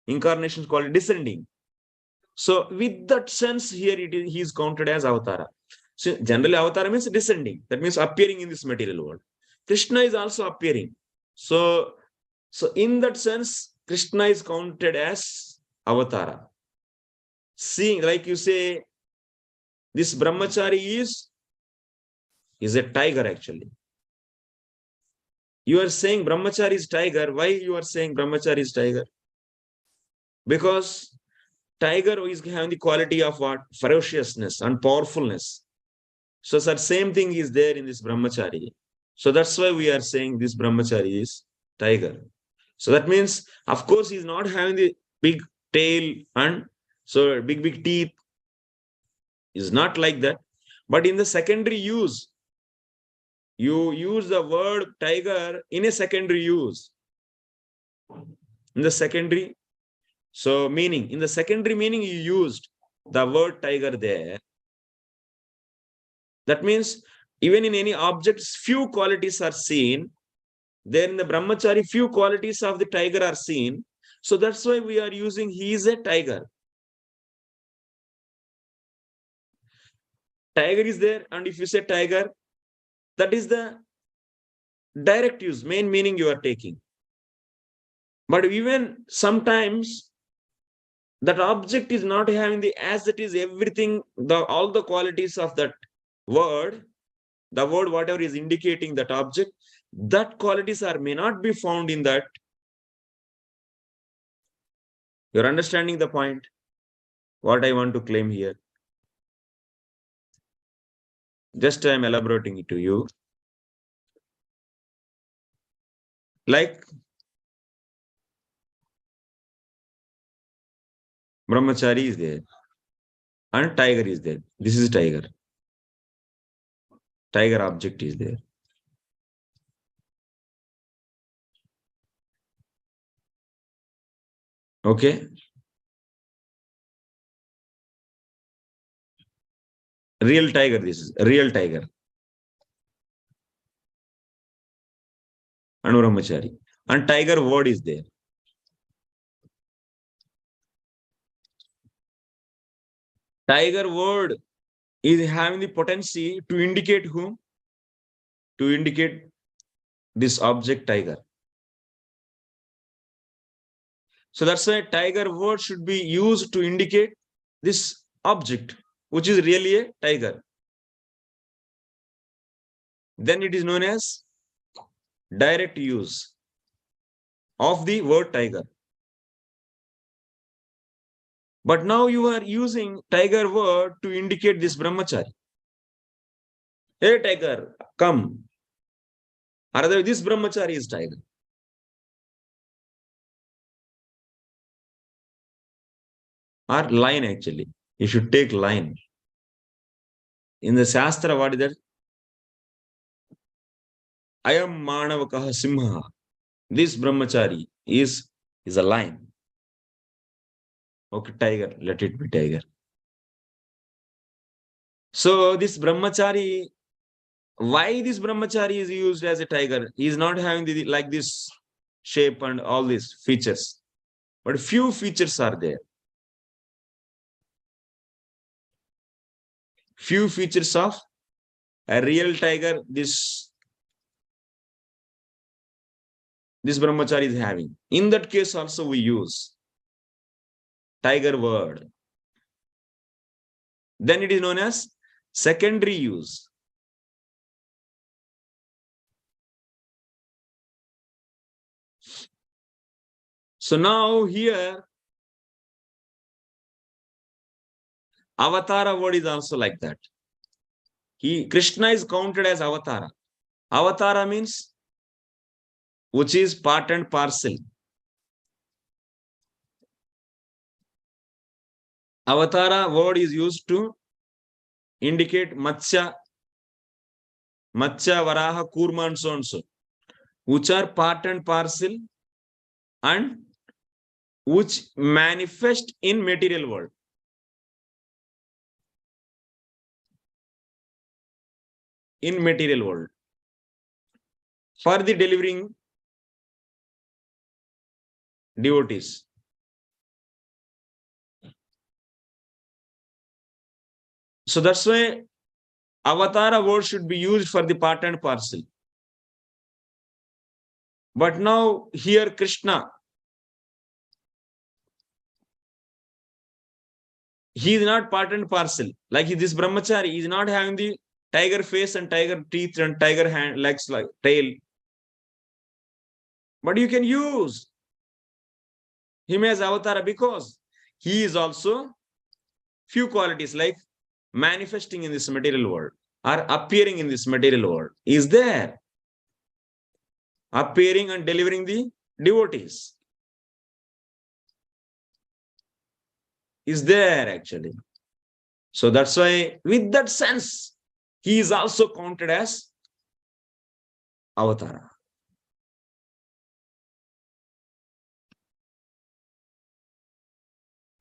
Incarnation's quality, descending. So with that sense here, he is counted as avatara. So generally avatara means descending. That means appearing in this material world. Krishna is also appearing. So in that sense, Krishna is counted as avatara. Seeing, like you say, this brahmachari is a tiger actually. You are saying brahmachari is tiger. Why you are saying brahmachari is tiger? Because tiger is having the quality of what? Ferociousness and powerfulness. So same thing is there in this brahmachari. So that's why we are saying this brahmachari is tiger. So that means, of course, he is not having the big tail and so big teeth. Is not like that. But in the secondary use, you use the word tiger in a secondary use. In the secondary, so meaning, in the secondary meaning, you used the word tiger there. That means even in any objects, few qualities are seen. Then in the brahmachari, few qualities of the tiger are seen. So that's why we are using he is a tiger. Tiger is there, and if you say tiger, that is the direct use, main meaning you are taking. But even sometimes that object is not having as it is everything, all the qualities of that word, the word whatever is indicating that object, that qualities may not be found in that. You're understanding the point? What I want to claim here. Just I'm elaborating it to you. Like brahmachari is there and tiger is there. This is tiger. Tiger object is there. Okay. Real tiger, this is real tiger. And brahmachari. And tiger word is there. Tiger word is having the potency to indicate whom? To indicate this object tiger. So that's why tiger word should be used to indicate this object, which is really a tiger, then it is known as direct use of the word tiger. But now you are using tiger word to indicate this brahmachari. Hey tiger, come. Or rather, this brahmachari is tiger. Or lion actually. You should take lion. In the Shastra, what is that? Ayam manavakaha simha. This brahmachari is a lion. Okay, tiger. Let it be tiger. So this brahmachari, why this brahmachari is used as a tiger? He is not having the, like this shape and all these features. But few features are there. Few features of a real tiger, this brahmachari is having. In that case also we use tiger word. Then it is known as secondary use. So now here, avatara word is also like that. Krishna is counted as avatara. Avatara means which is part and parcel. Avatara word is used to indicate Matsya, Varaha, Kurma and so and so, which are part and parcel and which manifest in material world. In material world. For the delivering devotees. So that's why avatara word should be used for the part and parcel. But now here Krishna, he is not part and parcel. Like this brahmachari is not having the tiger face and tiger teeth and tiger hand, legs, like tail. But you can use him as avatara because he is also few qualities like manifesting in this material world or appearing in this material world is there. Appearing and delivering the devotees is there actually. So that's why with that sense, he is also counted as avatara.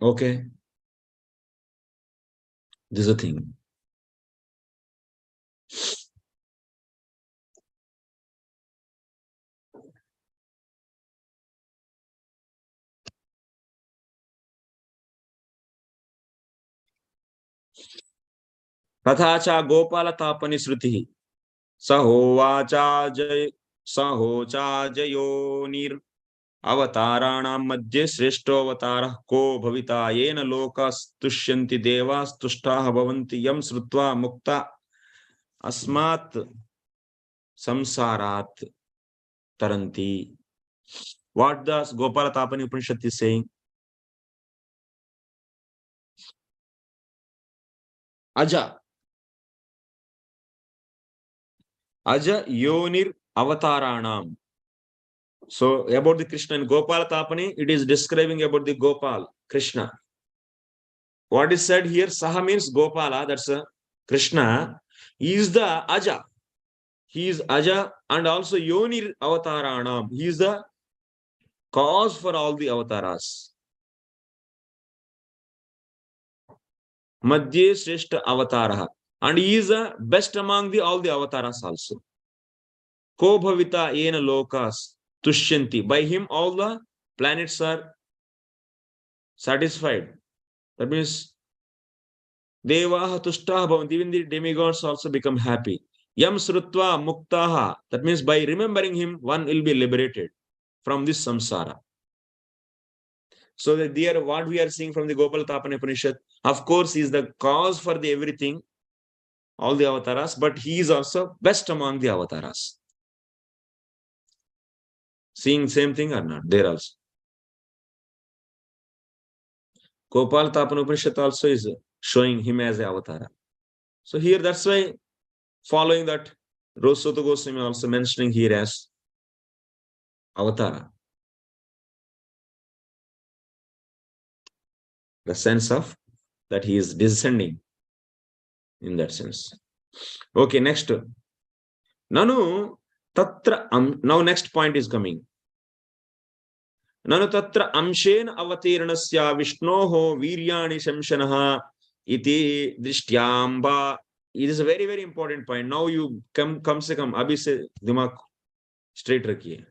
Okay. This is a thing. तथा गोपाल तापनि श्रुति सहोचाजयोनिर अवताराणां मध्ये श्रेष्ठो अवतारः को भविता येन लोकास्तुष्यन्ति देवास्तुष्टाः भवन्ति यं श्रुत्वा मुक्ता अस्मात् संसारात् तरन्ति. What does Gopal Tapani Upanishad is saying? Aja Yonir Avataranam. So about the Krishna in Gopal Tapani, it is describing about the Gopal, Krishna. What is said here, Saha means Gopala, that's a Krishna. He is the Aja. He is Aja and also Yonir Avataranam. He is the cause for all the avataras. Madhye Shrestha Avataraha. And he is the best among all the avataras also. Ko bhavita yena lokas tushyanti. By him all the planets are satisfied. That means devaha tushtaha bhavanti. Even the demigods also become happy. Yam srutva muktaha. That means by remembering him, one will be liberated from this samsara. So that there, what we are seeing from the Gopal Tapana Upanishad, of course, is the cause for the everything, all the avatars, but he is also best among the avatars. Seeing same thing or not? There also. Gopal Tapana Upanishad also is showing him as an avatar. So here, that's why, following that, Rosota Goswami also mentioning here as avatara. The sense of that he is descending in that sense. Okay, next. Nanu tatra now next point is coming. Nanu tatra amshen avatirnasya Vishnoho viryani shamshanaha iti drishtyamba. It is a very, very important point. Now you come se kam abhi se dimag straight rakhiye.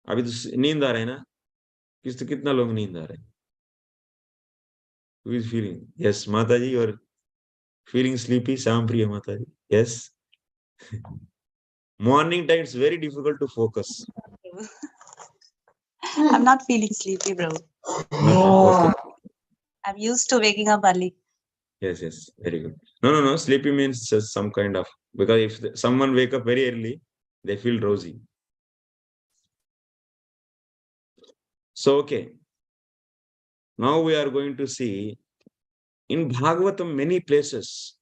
अभी तो नींद आ रहा है ना? कितना लोग नींद आ रहे हैं? Who is feeling? Yes, Mataji, you are feeling sleepy. Sampriya Mataji. Yes. Morning time it's very difficult to focus. I'm not feeling sleepy, bro. Okay. I'm used to waking up early. Yes, yes, very good. No. Sleepy means just some kind of, because if someone wake up very early, they feel drowsy. So, okay. Now we are going to see in Bhagavatam many places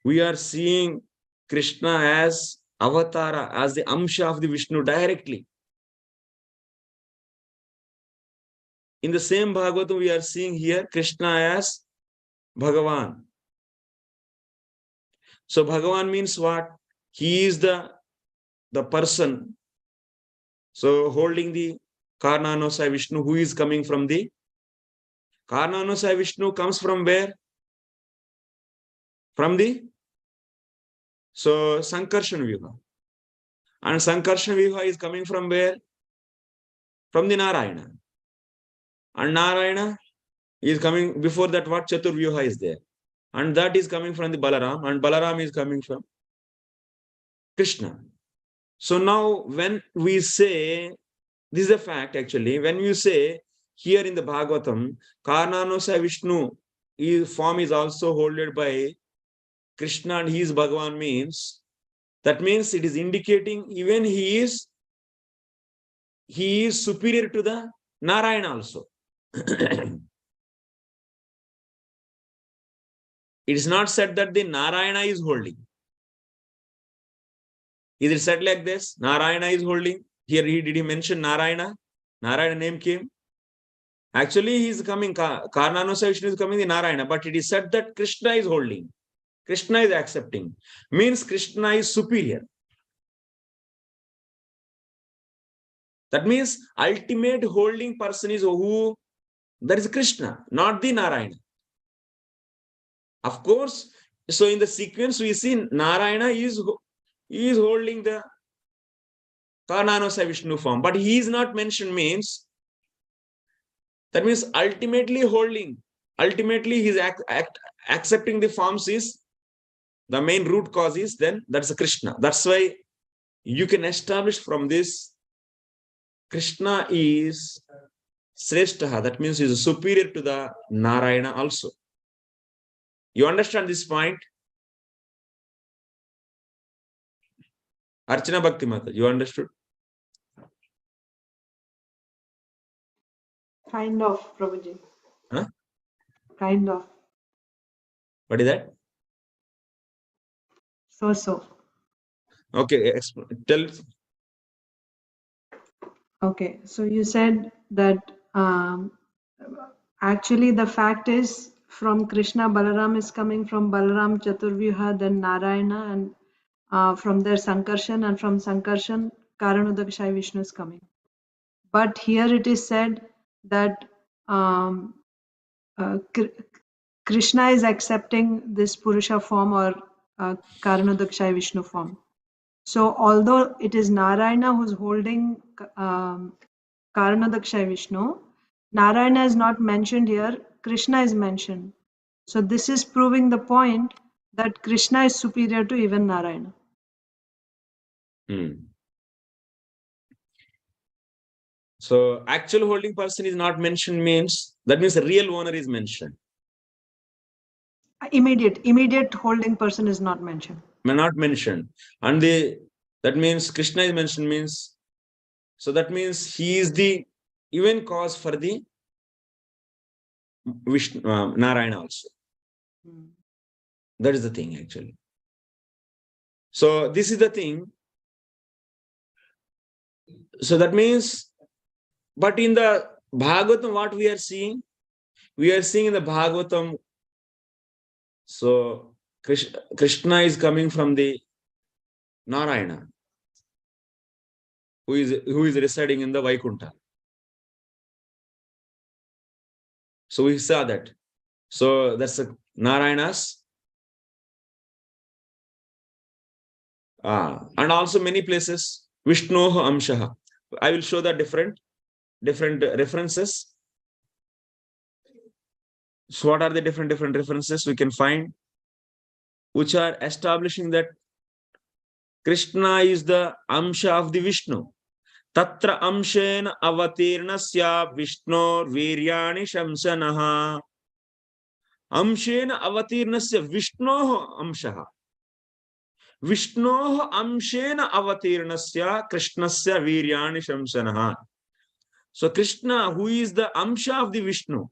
we are seeing Krishna as avatara, as the amsha of the Vishnu directly. In the same Bhagavatam we are seeing here Krishna as Bhagavan. So Bhagavan means what? He is the person. So holding the Karnanasaya Vishnu, who is coming from the Karnanasaya Vishnu comes from where? From the Sankarshan Vyuha. And Sankarshan Vyuha is coming from where? From the Narayana. And Narayana is coming, before that what? Chatur Vyuha is there. And that is coming from the Balaram. And Balaram is coming from Krishna. So now when we say, this is a fact actually, when you say here in the Bhagavatam, Karnanasaya Vishnu form is also holded by Krishna and he is Bhagavan means, that means it is indicating even he is superior to the Narayana also. It is not said that the Narayana is holding. Is it said like this? Narayana is holding. Here did he mention Narayana? Narayana name came. Actually, he is coming, Karnanasaya Vishnu is coming the Narayana, but it is said that Krishna is holding. Krishna is accepting. Means Krishna is superior. That means ultimate holding person is who? That is Krishna, not the Narayana. Of course, so in the sequence we see Narayana is holding the Karnanasaya Vishnu form, but he is not mentioned means, that means ultimately holding, ultimately he is accepting the forms is, the main root cause is then, that's a Krishna. That's why you can establish from this, Krishna is Sreshtaha, that means he is superior to the Narayana also. You understand this point? Archana Bhakti Mata, you understood? Kind of, Prabhuji. Huh? Kind of. What is that? So. Okay, tell. Okay, so you said that actually the fact is from Krishna, Balaram is coming from Balaram, Chaturvyuha, then Narayana, and from there Sankarshan, and from Sankarshan, Karanodakshaya Vishnu is coming. But here it is said that Krishna is accepting this Purusha form or Karanodakshaya Vishnu form. So although it is Narayana who's holding Karanodakshaya Vishnu, Narayana is not mentioned here, Krishna is mentioned. So this is proving the point that Krishna is superior to even Narayana. So actual holding person is not mentioned means, that means the real owner is mentioned. Immediate holding person is not mentioned. Not mentioned. And that means Krishna is mentioned means, so that means he is the even cause for the Vishnu, Narayana also. That is the thing actually. So this is the thing. So that means, but in the Bhagavatam, what we are seeing? We are seeing in the Bhagavatam, so Krishna is coming from the Narayana, who is residing in the Vaikuntha. So we saw that. So that's Narayana's. And also many places, Vishnoha Amshaha. I will show the different references. So what are the different references we can find, which are establishing that Krishna is the Amsha of the Vishnu. Tatra Amshena Avatirnasya Vishnor Viryani Shamsanaha. Amshena Avatirnasya Vishnoha Amshaha. Vishnoha Amshena Avatirnasya Krishnasya Viryani Shamsanaha. So Krishna, who is the Amsha of the Vishnu,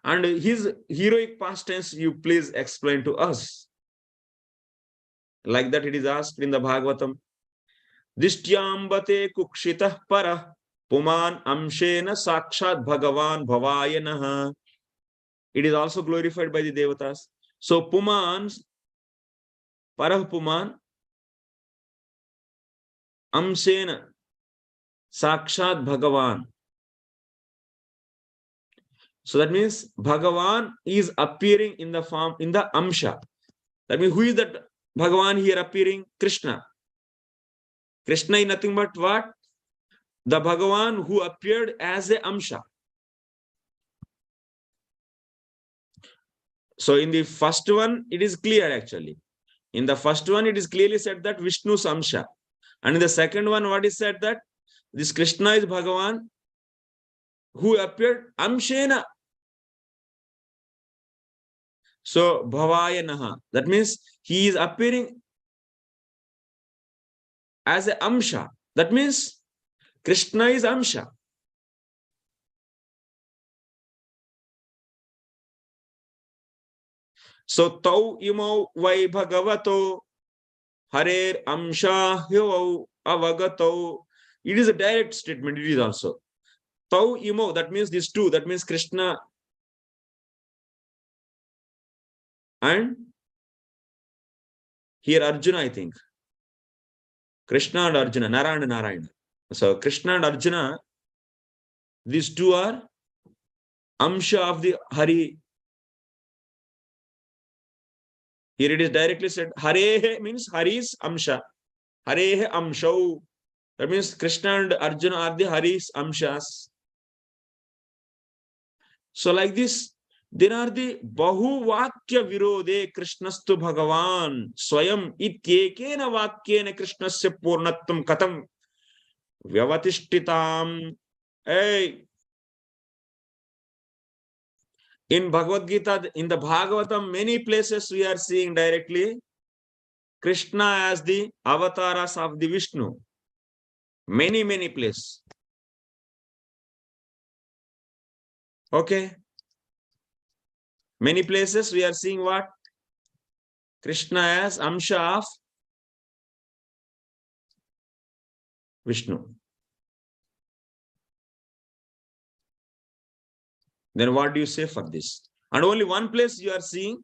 and his heroic past tense, you please explain to us. Like that it is asked in the Bhagavatam. Dishtyambate kukshitah parah puman amshena sakshat bhagavan bhavayanaha. It is also glorified by the devatas. So puman, parah puman, amshena sakshat bhagavan. So that means Bhagavan is appearing in the form, in the Amsha. That means who is that Bhagavan here appearing? Krishna. Krishna is nothing but what? The Bhagavan who appeared as a Amsha. So in the first one, it is clear actually. In the first one, it is clearly said that Vishnu's Amsha. And in the second one, what is said that this Krishna is Bhagavan who appeared Amshena. So Bhavayanaha. That means he is appearing as a Amsha. That means Krishna is Amsha. So tau imau vai bhagavato harer amsha hyau avagato. It is a direct statement. It is also tau imau. That means these two. That means Krishna and here Arjuna, I think. Krishna and Arjuna, Narayana and Narayana. So Krishna and Arjuna, these two are Amsha of the Hari. Here it is directly said, Harehe means Hari's Amsha. Harehe Amshau. That means Krishna and Arjuna are the Hari's Amshas. So like this, there are the Bahu Vakya Virode Krishnastu Bhagavan Swayam Ityekena Vakyena Krishnasya Purnattam Katam Vyavatishtitam. Hey. In Bhagavad Gita, in the Bhagavatam, many places we are seeing directly Krishna as the avatars of the Vishnu. Many places. Okay. Many places we are seeing what? Krishna as Amsha of Vishnu. Then what do you say for this? And only one place you are seeing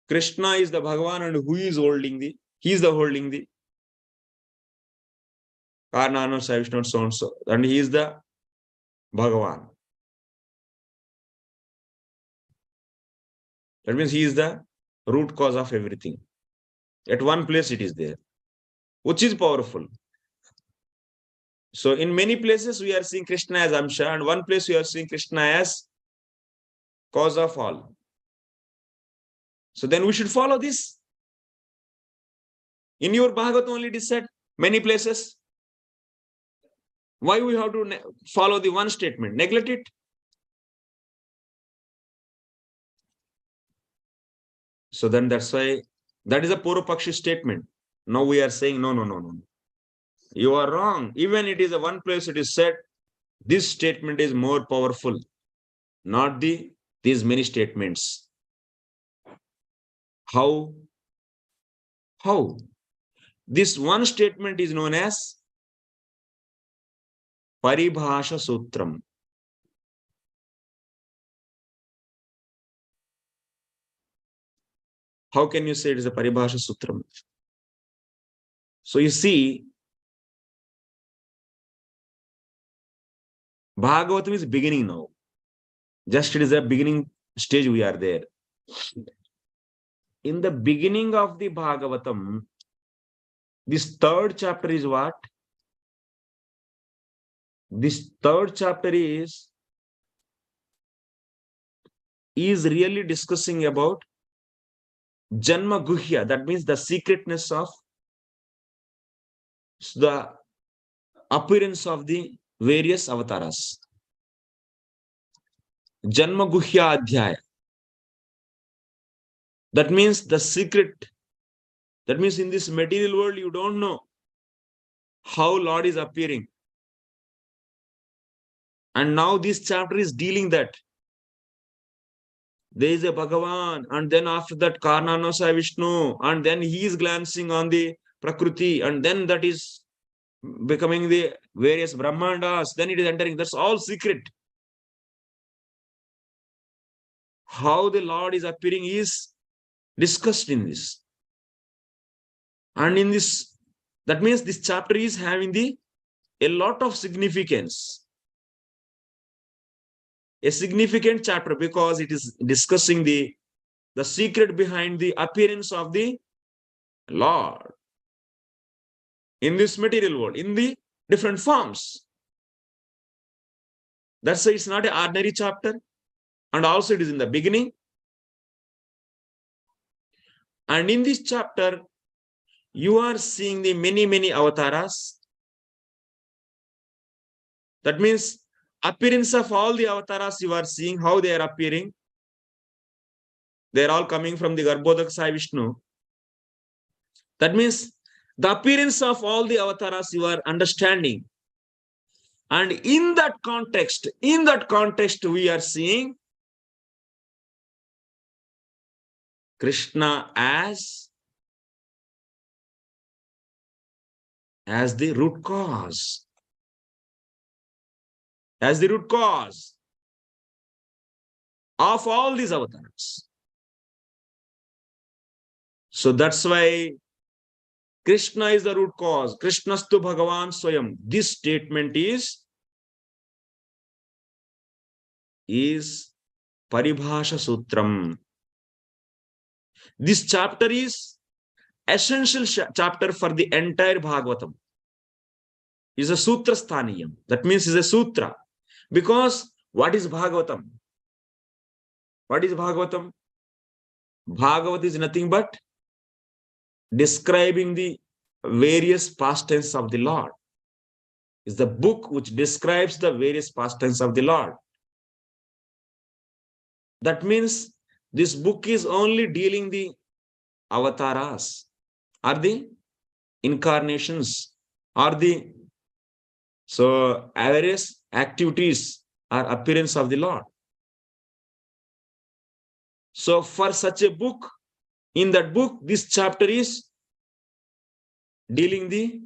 Krishna is the Bhagavan and who is holding the? He is the holding the Karnano, Savishnu, so and so. And he is the Bhagavan. That means he is the root cause of everything. At one place it is there, which is powerful. So in many places we are seeing Krishna as Amsha, and one place we are seeing Krishna as cause of all. So then we should follow this. In your Bhagavatam only it is said, many places. Why we have to follow the one statement? Neglect it. So then that's why that is a Purvapakshi statement. Now we are saying, no, no, no, no. You are wrong. Even it is a one place it is said, this statement is more powerful, not these many statements. How? How? This one statement is known as Paribhasha Sutram. How can you say it is a Paribhasha Sutram? So you see, Bhagavatam is beginning now. Just it is a beginning stage we are there. In the beginning of the Bhagavatam, this third chapter is what? This third chapter is really discussing about Janma Guhya, that means the secretness of the appearance of the various avatars. Janma Guhya Adhyaya. That means the secret. That means in this material world, you don't know how Lord is appearing. And now this chapter is dealing that. There is a Bhagavan, and then after that Karnanasa Vishnu, and then he is glancing on the Prakriti, and then that is becoming the various Brahmandas, then it is entering. That's all secret. How the Lord is appearing is discussed in this. And in this, that means this chapter is having a lot of significance. A significant chapter because it is discussing the secret behind the appearance of the Lord in this material world, in the different forms. That's why it's not an ordinary chapter. And also it is in the beginning. And in this chapter, you are seeing the many, many avatars. That means appearance of all the avatars you are seeing, how they are appearing. They are all coming from the Garbhodakasaya Vishnu. That means the appearance of all the avatars you are understanding. And in that context, we are seeing Krishna as the root cause. As the root cause of all these avatars. So that's why Krishna is the root cause. Krishnastu Bhagavan Swayam. This statement is Paribhasha Sutram. This chapter is essential chapter for the entire Bhagavatam. Is a Sutra Sthaniyam. That means is a Sutra. Because what is Bhagavatam? What is Bhagavatam? Bhagavat is nothing but describing the various past tense of the Lord. It's the book which describes the various past tense of the Lord. That means this book is only dealing the avatars, or the incarnations, or the various activities or appearance of the Lord. So for such a book, in that book, this chapter is dealing the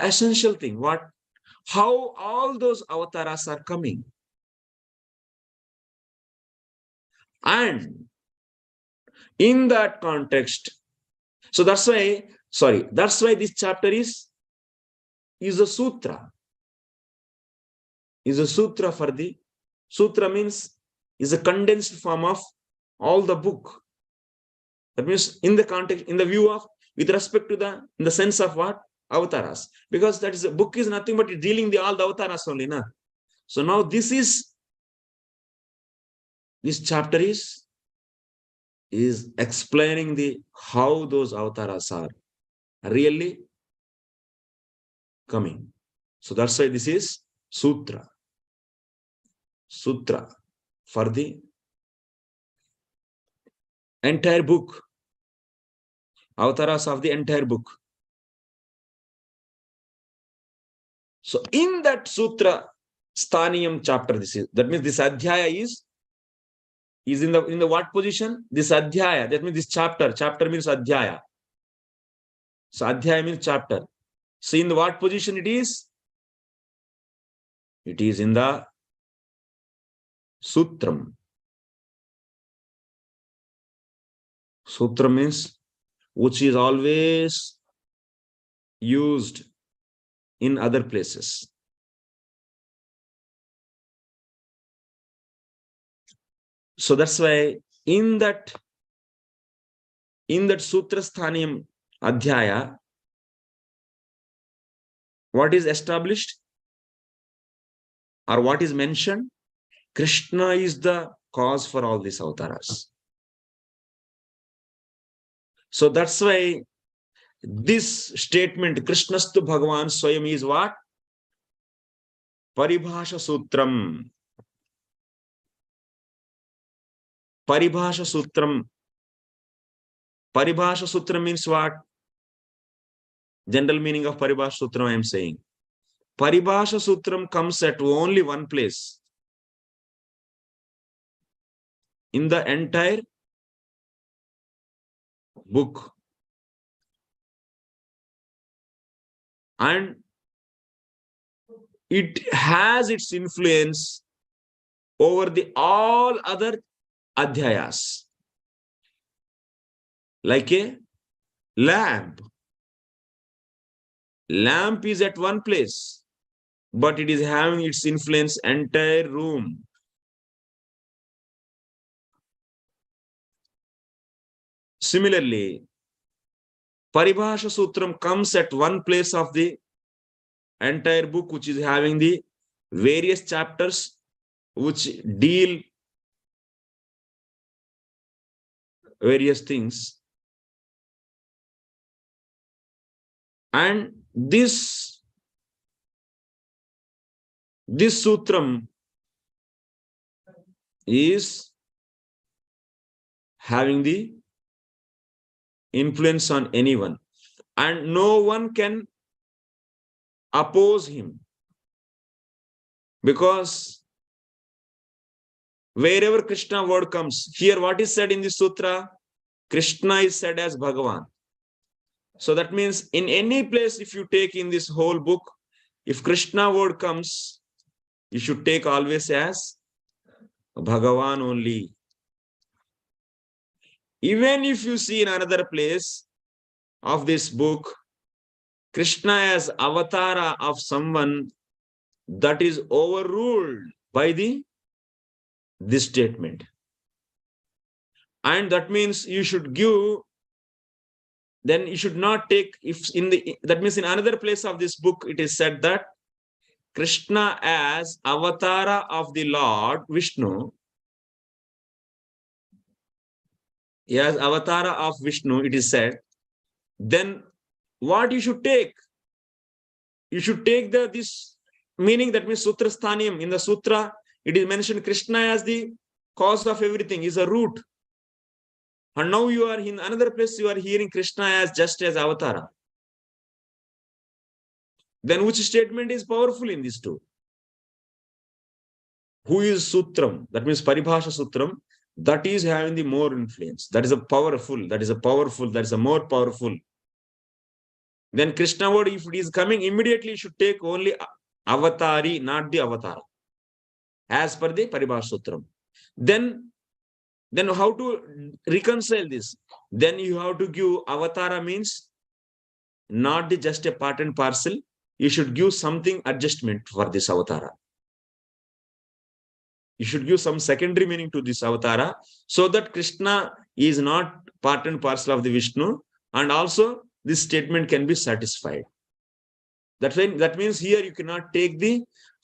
essential thing. How all those avatars are coming. And in that context, so that's why this chapter is a sutra. Is a sutra for the sutra means is a condensed form of all the book. That means in the context, in the view of, with respect to in the sense of what? Avatars. Because that is a book is nothing but dealing all the avatars only. Na? So now this chapter is explaining how those avatars are really coming. So that's why this is Sutra. Sutra for the entire book. Avataras of the entire book. So in that Sutra, Sthaniyam chapter, that means this Adhyaya is in the what position? This Adhyaya, that means this chapter. Chapter means Adhyaya. So Adhyaya means chapter. So in the what position it is? It is in the Sutram. Sutra means which is always used in other places. So that's why in that Sutra Sthaniyam Adhyaya, what is established or what is mentioned? Krishna is the cause for all these avatars. So that's why this statement, Krishnastu Bhagavan Swayam, is what? Paribhasha Sutram. Paribhasha Sutram. Paribhasha Sutram means what? General meaning of Paribhasha Sutram I am saying. Paribhasha Sutram comes at only one place in the entire book. And it has its influence over the all other adhyayas. Like a lamp. Lamp is at one place, but it is having its influence entire room. Similarly, Paribhasha Sutram comes at one place of the entire book, which is having the various chapters which deal various things. And this sutram is having the influence on anyone, and no one can oppose him, because wherever Krishna word comes, here what is said in this sutra? Krishna is said as Bhagavan. So that means in any place, if you take in this whole book, if Krishna word comes, you should take always as Bhagavan only. Even if you see in another place of this book, Krishna as avatara of someone, that is overruled by this statement. And that means you should give, then you should not take, that means in another place of this book, it is said that Krishna as avatara of the Lord Vishnu, as avatara of Vishnu, it is said, then what you should take? You should take this meaning, that means Sutra Sthaniyam. In the Sutra, it is mentioned Krishna as the cause of everything, is a root. And now you are in another place, you are hearing Krishna as just as avatara. Then which statement is powerful in these two? Who is Sutram? That means Paribhasha Sutram. That is having the more influence. That is a powerful, that is a more powerful. Then Krishna word, if it is coming immediately, you should take only avatari, not the avatar, as per the Paribhasha Sutram. Then how to reconcile this? Then you have to give avatara means not just a part and parcel. You should give something adjustment for this avatara. You should give some secondary meaning to this avatara, so that Krishna is not part and parcel of the Vishnu, and also this statement can be satisfied. That means here you cannot take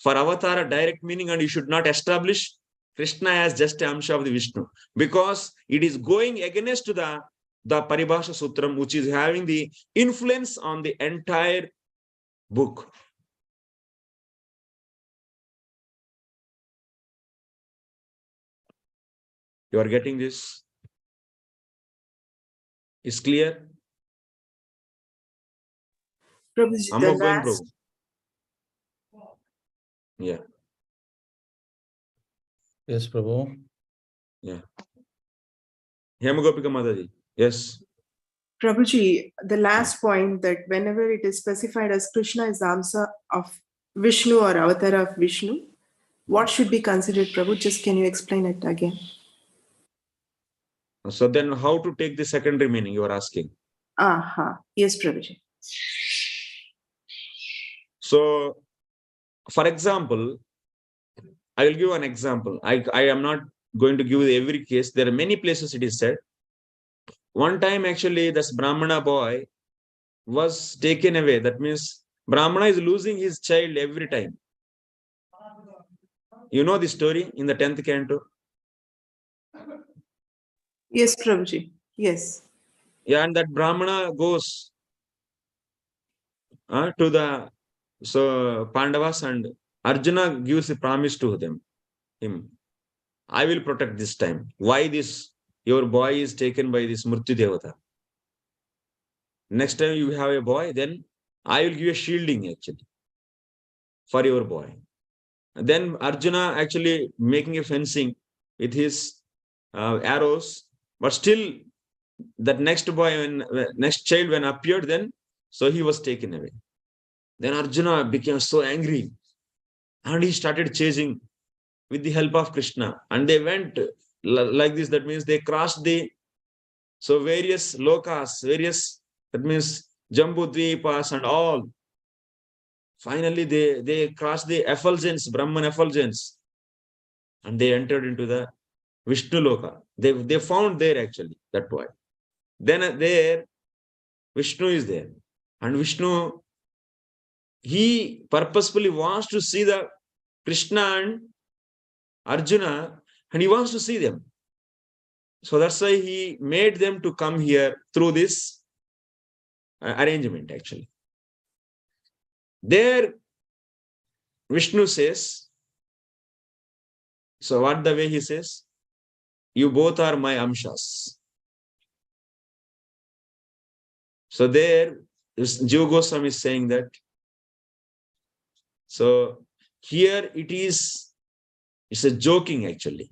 for avatara direct meaning, and you should not establish Krishna as just a amsha of the Vishnu, because it is going against the Paribhasha Sutram, which is having the influence on the entire book. You are getting this? Is clear? Prabhuji, I'm the not going, last, Prabhu. Yeah. Yes, Prabhu. Yeah. Hemagopika Mataji. Yes. Prabhuji, the last point, that whenever it is specified as Krishna is the Amsa of Vishnu or avatar of Vishnu, what should be considered, Prabhu? Just can you explain it again? So then how to take the secondary meaning you are asking? Aha. Yes, Prabhuji. So, for example, I will give an example. I am not going to give every case. There are many places it is said. One time, actually, this Brahmana boy was taken away. That means Brahmana is losing his child every time. You know the story in the 10th canto? Yes, Prabhuji. Yes. Yeah, and that Brahmana goes to the Pandavas, and Arjuna gives a promise to him. I will protect this time. Why this? Your boy is taken by this Murti Devata. Next time you have a boy, then I will give a shielding actually for your boy. And then Arjuna actually making a fencing with his arrows, but still that next boy, next child when appeared, then so he was taken away. Then Arjuna became so angry and he started chasing with the help of Krishna. And they went like this. That means they crossed the various lokas, that means Jambu Dvipas and all. Finally, they crossed the effulgence, Brahman effulgence, and they entered into the Vishnu Loka. They found there actually that boy. Then there, Vishnu is there. And Vishnu, he purposefully wants to see the Krishna and Arjuna, and he wants to see them. So that's why he made them to come here through this arrangement actually. There, Vishnu says, so what the way he says? You both are my amshas. So there, Jiva Goswami is saying that. So here it's a joking actually.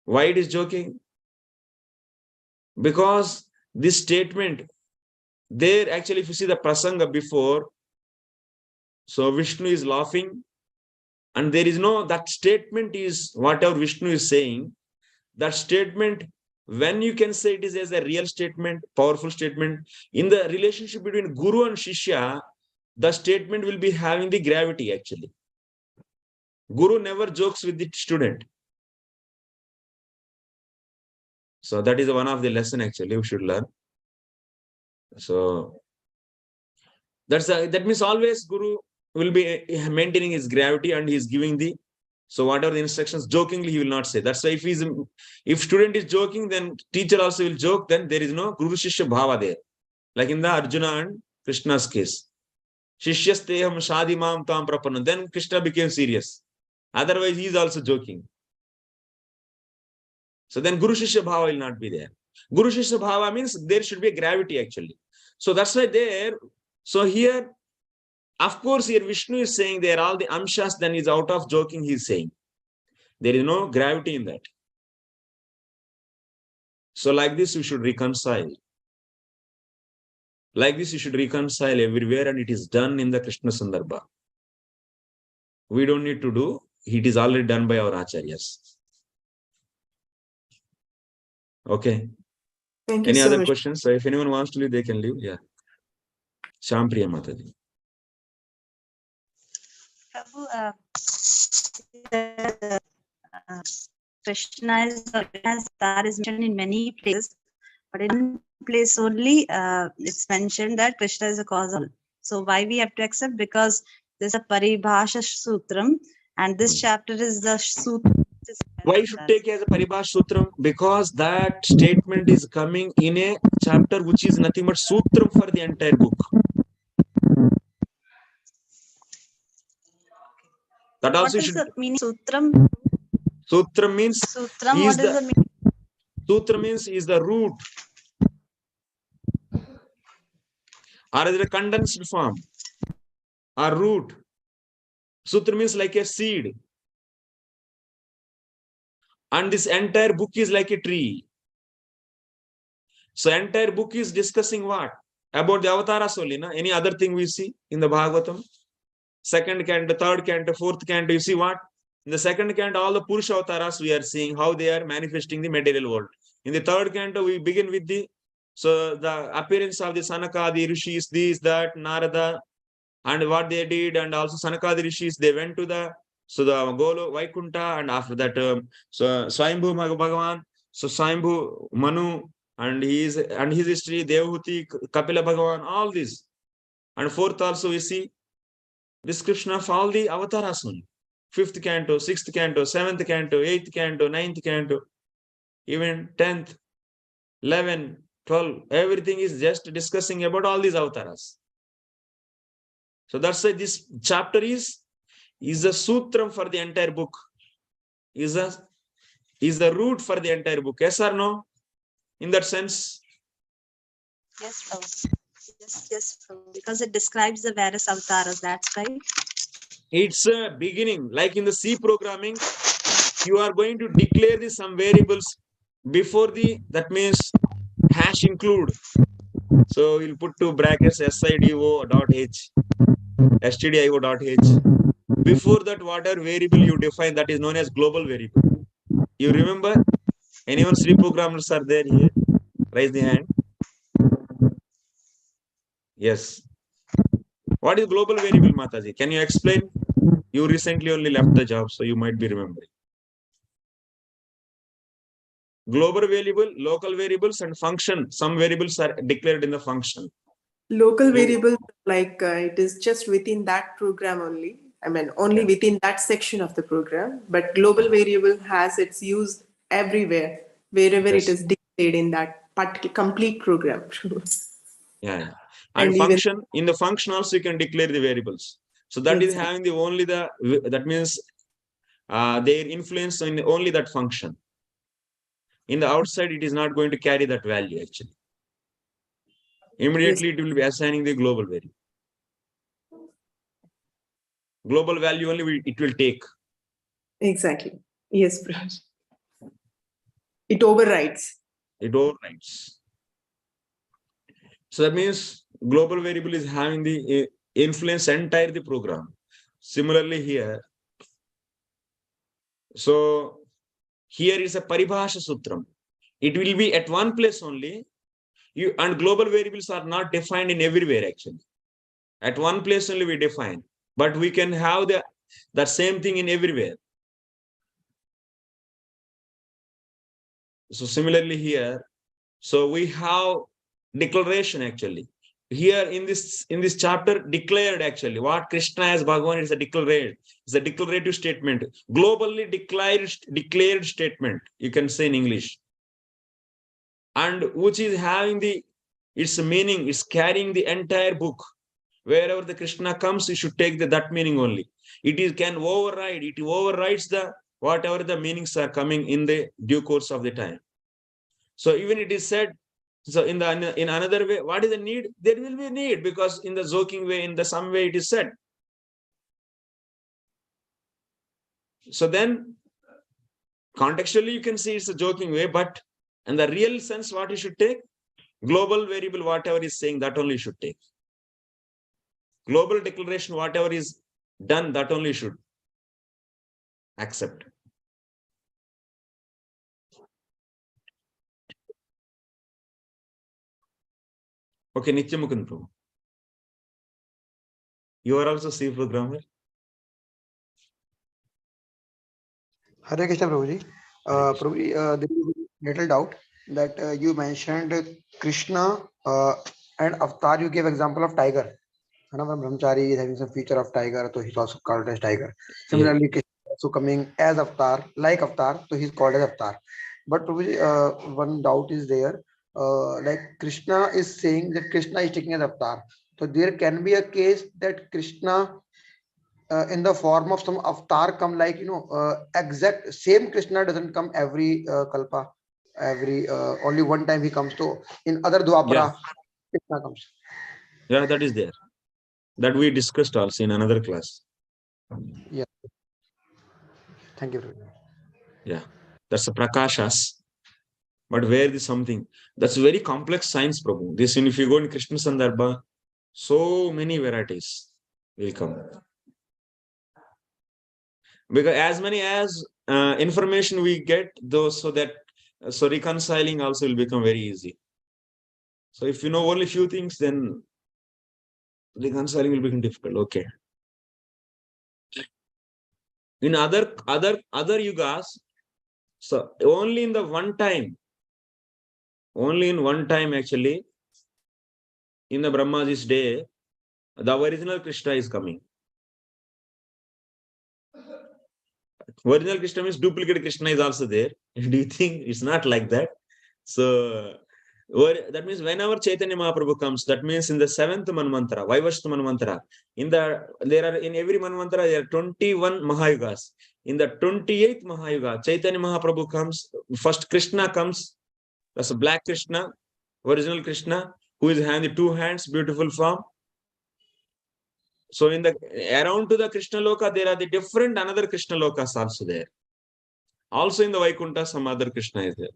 Why it is joking? Because this statement, there actually, if you see the prasanga before, so Vishnu is laughing, and there is no, that statement is whatever Vishnu is saying, that statement, when you can say it is as a real statement, powerful statement, in the relationship between Guru and Shishya, the statement will be having the gravity actually. Guru never jokes with the student. So that is one of the lesson actually we should learn. So that means always Guru will be maintaining his gravity and he is giving the, so whatever the instructions, jokingly he will not say. That's why if student is joking, then teacher also will joke, then there is no Guru Shishya Bhava there. Like in the Arjuna and Krishna's case. Shishyasteham Shadimam Tam Prapanam. Then Krishna became serious. Otherwise, he is also joking. So then Guru Shishya Bhava will not be there. Guru Shishya Bhava means there should be a gravity actually. So that's why there, so here, of course, here Vishnu is saying there all the amshas, then is out of joking, he is saying. There is no gravity in that. So like this, we should reconcile. Like this, you should reconcile everywhere, and it is done in the Krishna Sandarbha. We don't need to do, it is already done by our acharyas. Okay. Thank you Any so other much. questions? So if anyone wants to leave, they can leave. Yeah. Shampriya Mataji. Prabhu, Krishna is that is mentioned in many places, but in one place only it's mentioned that Krishna is a cause of all. So why we have to accept? Because there's a Paribhasha Sutram, and this chapter is the Sutra. Why you should take it as a Paribhasha Sutram? Because that statement is coming in a chapter which is nothing but Sutram for the entire book. That also What is should. the meaning Sutram? Sutra means Sutram, is what is the meaning? Sutra means is the root, or is a condensed form, or root. Sutra means like a seed. And this entire book is like a tree. So entire book is discussing what? About the avatars only, na? Any other thing we see in the Bhagavatam? Second canto, third canto, fourth canto, you see what? In the second canto, all the Purusha avatars we are seeing how they are manifesting the material world. In the third canto, we begin with the appearance of the Sanakadi Rishis, this, that, Narada, and what they did, and also Sanakadi Rishis, they went to the Golo, Vaikunta, and after that, Swayambhu Bhagavan, Swayambhu Manu, and his history, Devahuti, Kapila Bhagavan, all this. And fourth also we see description of all the avatars only. Fifth canto, sixth canto, seventh canto, eighth canto, ninth canto, even 10th, 11, 12, everything is just discussing about all these avatars. So that's why this chapter is a sutram for the entire book, is the root for the entire book. Yes or no? In that sense? Yes, Prabhu. Yes, Prabhu. Because it describes the various avatars, that's right. It's a beginning. Like in the C programming, you are going to declare some variables before that means hash include. So you'll put two brackets sido.h, stdio.h. Before that, whatever variable you define, that is known as global variable. You remember? Anyone C programmers are there here? Raise the hand. Yes. What is global variable, Mataji? Can you explain? You recently only left the job, so you might be remembering. Global variable, local variables, and function. Some variables are declared in the function. Local variables, like it is just within that program only. I mean, only within that section of the program. But global variable has its use everywhere, wherever it is declared in that complete program. Yeah. And function, in the function also you can declare the variables. So that is having the only that means their influence in only that function. In the outside, it is not going to carry that value actually. Immediately it will be assigning the global variable. Global value only it will take. Exactly. Yes, Praj. It overrides. It overrides. So that means global variable is having the influence entire the program. Similarly here, so here is a Paribhasha Sutram. It will be at one place only. And global variables are not defined in everywhere actually. At one place only we define, but we can have that same thing in everywhere. So similarly here, so we have declaration actually. Here in this chapter, declared actually what Krishna as Bhagavan is a declarative statement, globally declared statement, you can say in English, and which is having its meaning, it's carrying the entire book. Wherever the Krishna comes, you should take that meaning only. It overrides the whatever the meanings are coming in the due course of the time. So even it is said, so in another way, what is the need? There will be a need, because in the joking way, in some way it is said. So then contextually you can see it's a joking way, but in the real sense, what you should take? Global variable, whatever is saying, that only you should take. Global declaration, whatever is done, that only you should accept. Okay, Nityamukund Prabhu. You are also C programmer? Hare Krishna Prabhuji. Prabhuji, there is a little doubt that you mentioned Krishna and Avatar. You gave example of tiger. When Brahmachari is having some feature of tiger, so he's also called as tiger. Similarly, Krishna is also coming as Avatar, like Avatar, so he's called as Avatar. But Prabhuji, one doubt is there. Like Krishna is saying that Krishna is taking as Avatar. So there can be a case that Krishna in the form of some avatar come, like exact same Krishna doesn't come every kalpa, every only one time he comes. So in other Dwapara, Krishna comes. Yeah, that is there. That we discussed also in another class. Yeah. Thank you. Yeah, that's a prakashas. But where is something that's very complex science, Prabhu. This, if you go in Krishna Sandarbha, so many varieties will come. Because as many as information we get, those so that so reconciling also will become very easy. So if you know only few things, then reconciling will become difficult. Okay. In other yugas, so only in one time actually, in the Brahmaji's day, the original Krishna is coming. Original Krishna means duplicate Krishna is also there. Do you think it's not like that? So that means whenever Chaitanya Mahaprabhu comes, that means in the 7th Manvantara, Vaivashta Manvantara, in every Manvantara there are 21 Mahayugas. In the 28th Mahayuga, Chaitanya Mahaprabhu comes. First Krishna comes. That's a black Krishna, original Krishna, who is having the 2 hands, beautiful form. So in the around to the Krishna Loka, there are the different another Krishna Lokas also there. Also in the Vaikuntha, some other Krishna is there.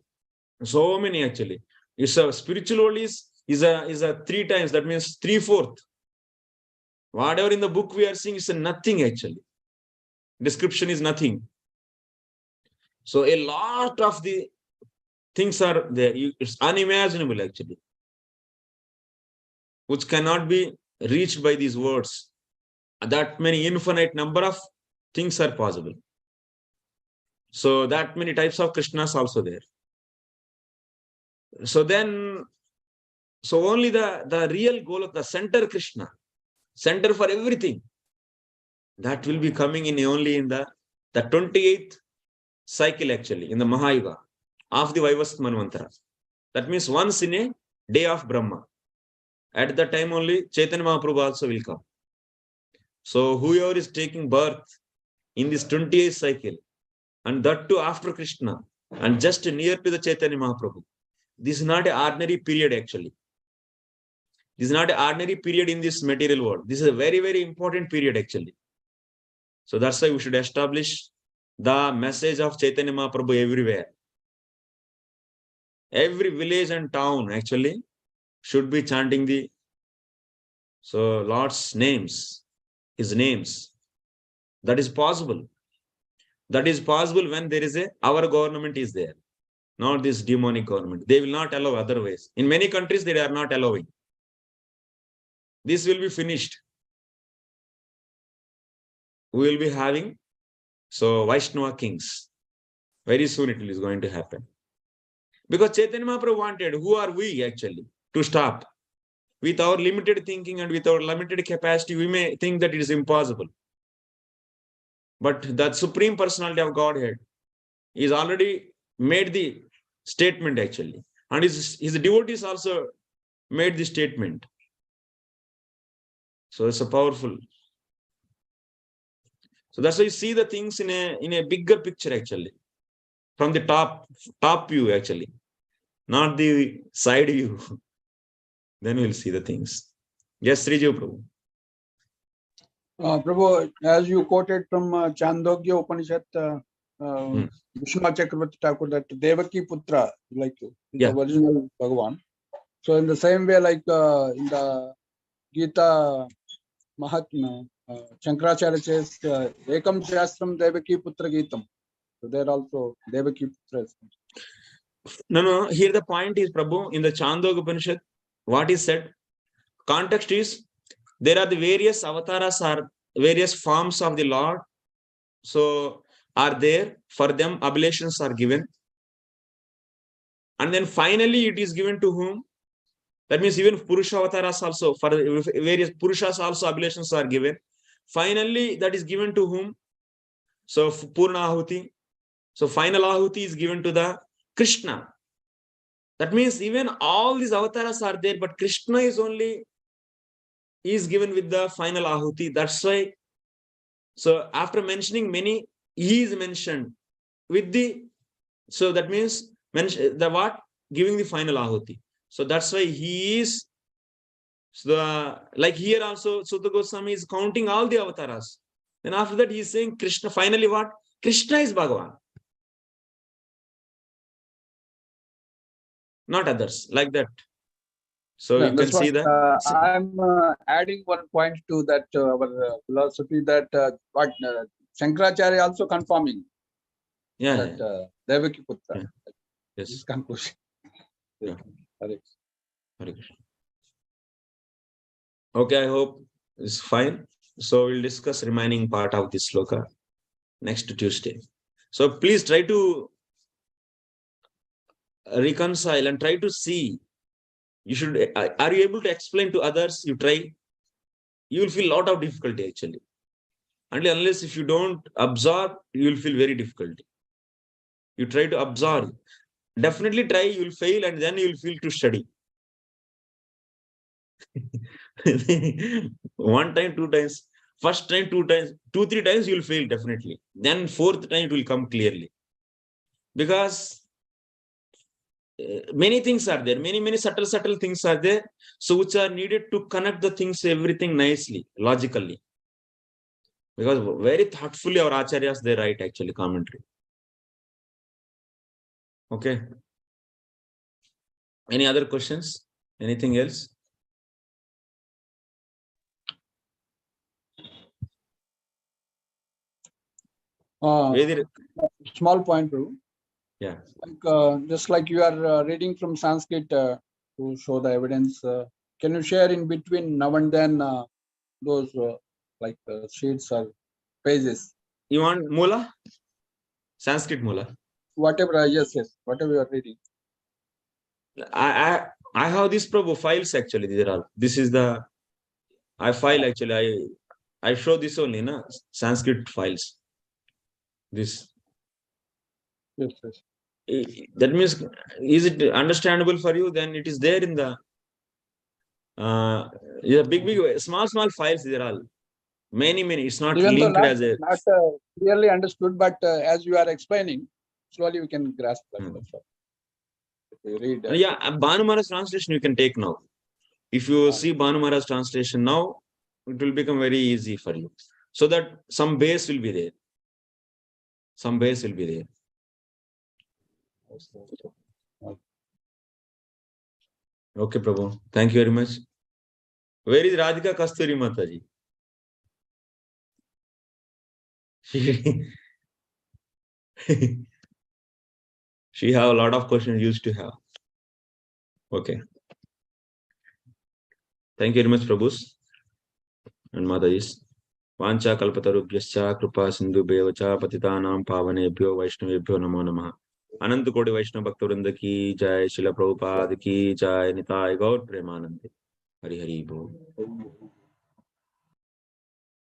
So many actually. It's a spiritual world is a 3 times. That means 3/4. Whatever in the book we are seeing is nothing actually. Description is nothing. So a lot of the things are there. It's unimaginable actually, which cannot be reached by these words. That many infinite number of things are possible. So that many types of Krishnas also there. So then, so only the real goal of the center Krishna, center for everything, that will be coming in only in the 28th cycle actually, in the Mahayuga of the Vaivastha Manvantara. That means once in a day of Brahma. At that time only Chaitanya Mahaprabhu also will come. So whoever is taking birth in this 28th cycle, and that too after Krishna, and just near to the Chaitanya Mahaprabhu, this is not an ordinary period actually. This is not an ordinary period in this material world. This is a very, very important period actually. So that's why we should establish the message of Chaitanya Mahaprabhu everywhere. Every village and town actually should be chanting the Lord's names, his names. That is possible. That is possible when there is our government is there, not this demonic government. They will not allow otherwise. In many countries, they are not allowing. This will be finished. We will be having Vaishnava kings. Very soon it is going to happen. Because Chaitanya Mahaprabhu wanted, who are we actually to stop? With our limited thinking and with our limited capacity, we may think that it is impossible. But that Supreme Personality of Godhead is already made the statement actually. And his devotees also made the statement. So it's a powerful. So that's why you see the things in a bigger picture actually. From the top view actually. Not the side view. Then we'll see the things. Yes, Srijiv Prabhu. Prabhu, as you quoted from Chandogya Upanishad, Vishnu Chakravarti Thakur, that Devaki Putra, like the original Bhagavan. So in the same way, like in the Gita Mahatma, Shankaracharya says, Ekam Shastram Devaki Putra Gitam. So there also Devaki Putra. No. Here the point is, Prabhu, in the Chandogya Upanishad, what is said? Context is, there are the various avatars or various forms of the Lord. So are there, for them oblations are given. And then finally it is given to whom? That means even Purusha avatars also, for various Purushas also oblations are given. Finally that is given to whom? So Purna Ahuti. So final Ahuti is given to the Krishna. That means even all these avatars are there, but Krishna is given with the final Ahuti. That's why So after mentioning many, he is mentioned with the, so that means the what? Giving the final ahuti. So that's why he is, so like here also, Sutta Goswami is counting all the avatars. Then after that, he is saying Krishna, finally what? Krishna is Bhagavan. Not others, like that. So Yeah, you can that's see what, that. I'm adding one point to that our philosophy that what Shankaracharya also confirming Yeah. that Devaki Putra. Yeah. Yes. This conclusion. Yeah. Hare Hare Krishna. Okay, I hope it's fine. So we'll discuss remaining part of this sloka next Tuesday. So please try to reconcile and try to see. You should, are you able to explain to others? You try, you will feel a lot of difficulty actually. Unless if you don't absorb, you will feel very difficulty. You try to absorb. Definitely try, you will fail and then you will feel to study. One time, two times. First time, two times, 2-3 times you will fail definitely. Then fourth time it will come clearly. Because many things are there, many subtle things are there, so which are needed to connect the things, everything nicely, logically. Because very thoughtfully our acharyas, they write actually commentary. Okay. Any other questions? Anything else? Small point, Prabhu. Yeah. Like, just like you are reading from Sanskrit to show the evidence, can you share in between now and then those like sheets or pages? You want Mula? Sanskrit Mula? Whatever, yes, whatever you are reading. I have these Prabhu files actually. These are all. This is the file actually. I show this only, na? Sanskrit files. This. Yes. That means, is it understandable for you? Then it is there in the big small files. These are all many. It's not Even though linked as a. not clearly understood, but as you are explaining, slowly we can grasp that. If we read. Yeah, Bhanu Maharaj translation you can take now. If you see Bhanu Maharaj translation now, it will become very easy for you. So that some base will be there. Some base will be there. Okay, Prabhu. Thank you very much. Where is Radhika Kasturi Mataji? She have a lot of questions used to have. Okay. Thank you very much, Prabhus and Matajis. Vancha kalpatarubhyascha kripa sindhubhyo patitanam pavanebhyo vaishnavebhyo namo namaha. Anant Koti Vaishnava Bhakta ki jai, Srila Prabhupada ki jai, Nitai Gaur Premanande. Hari Hari Bol.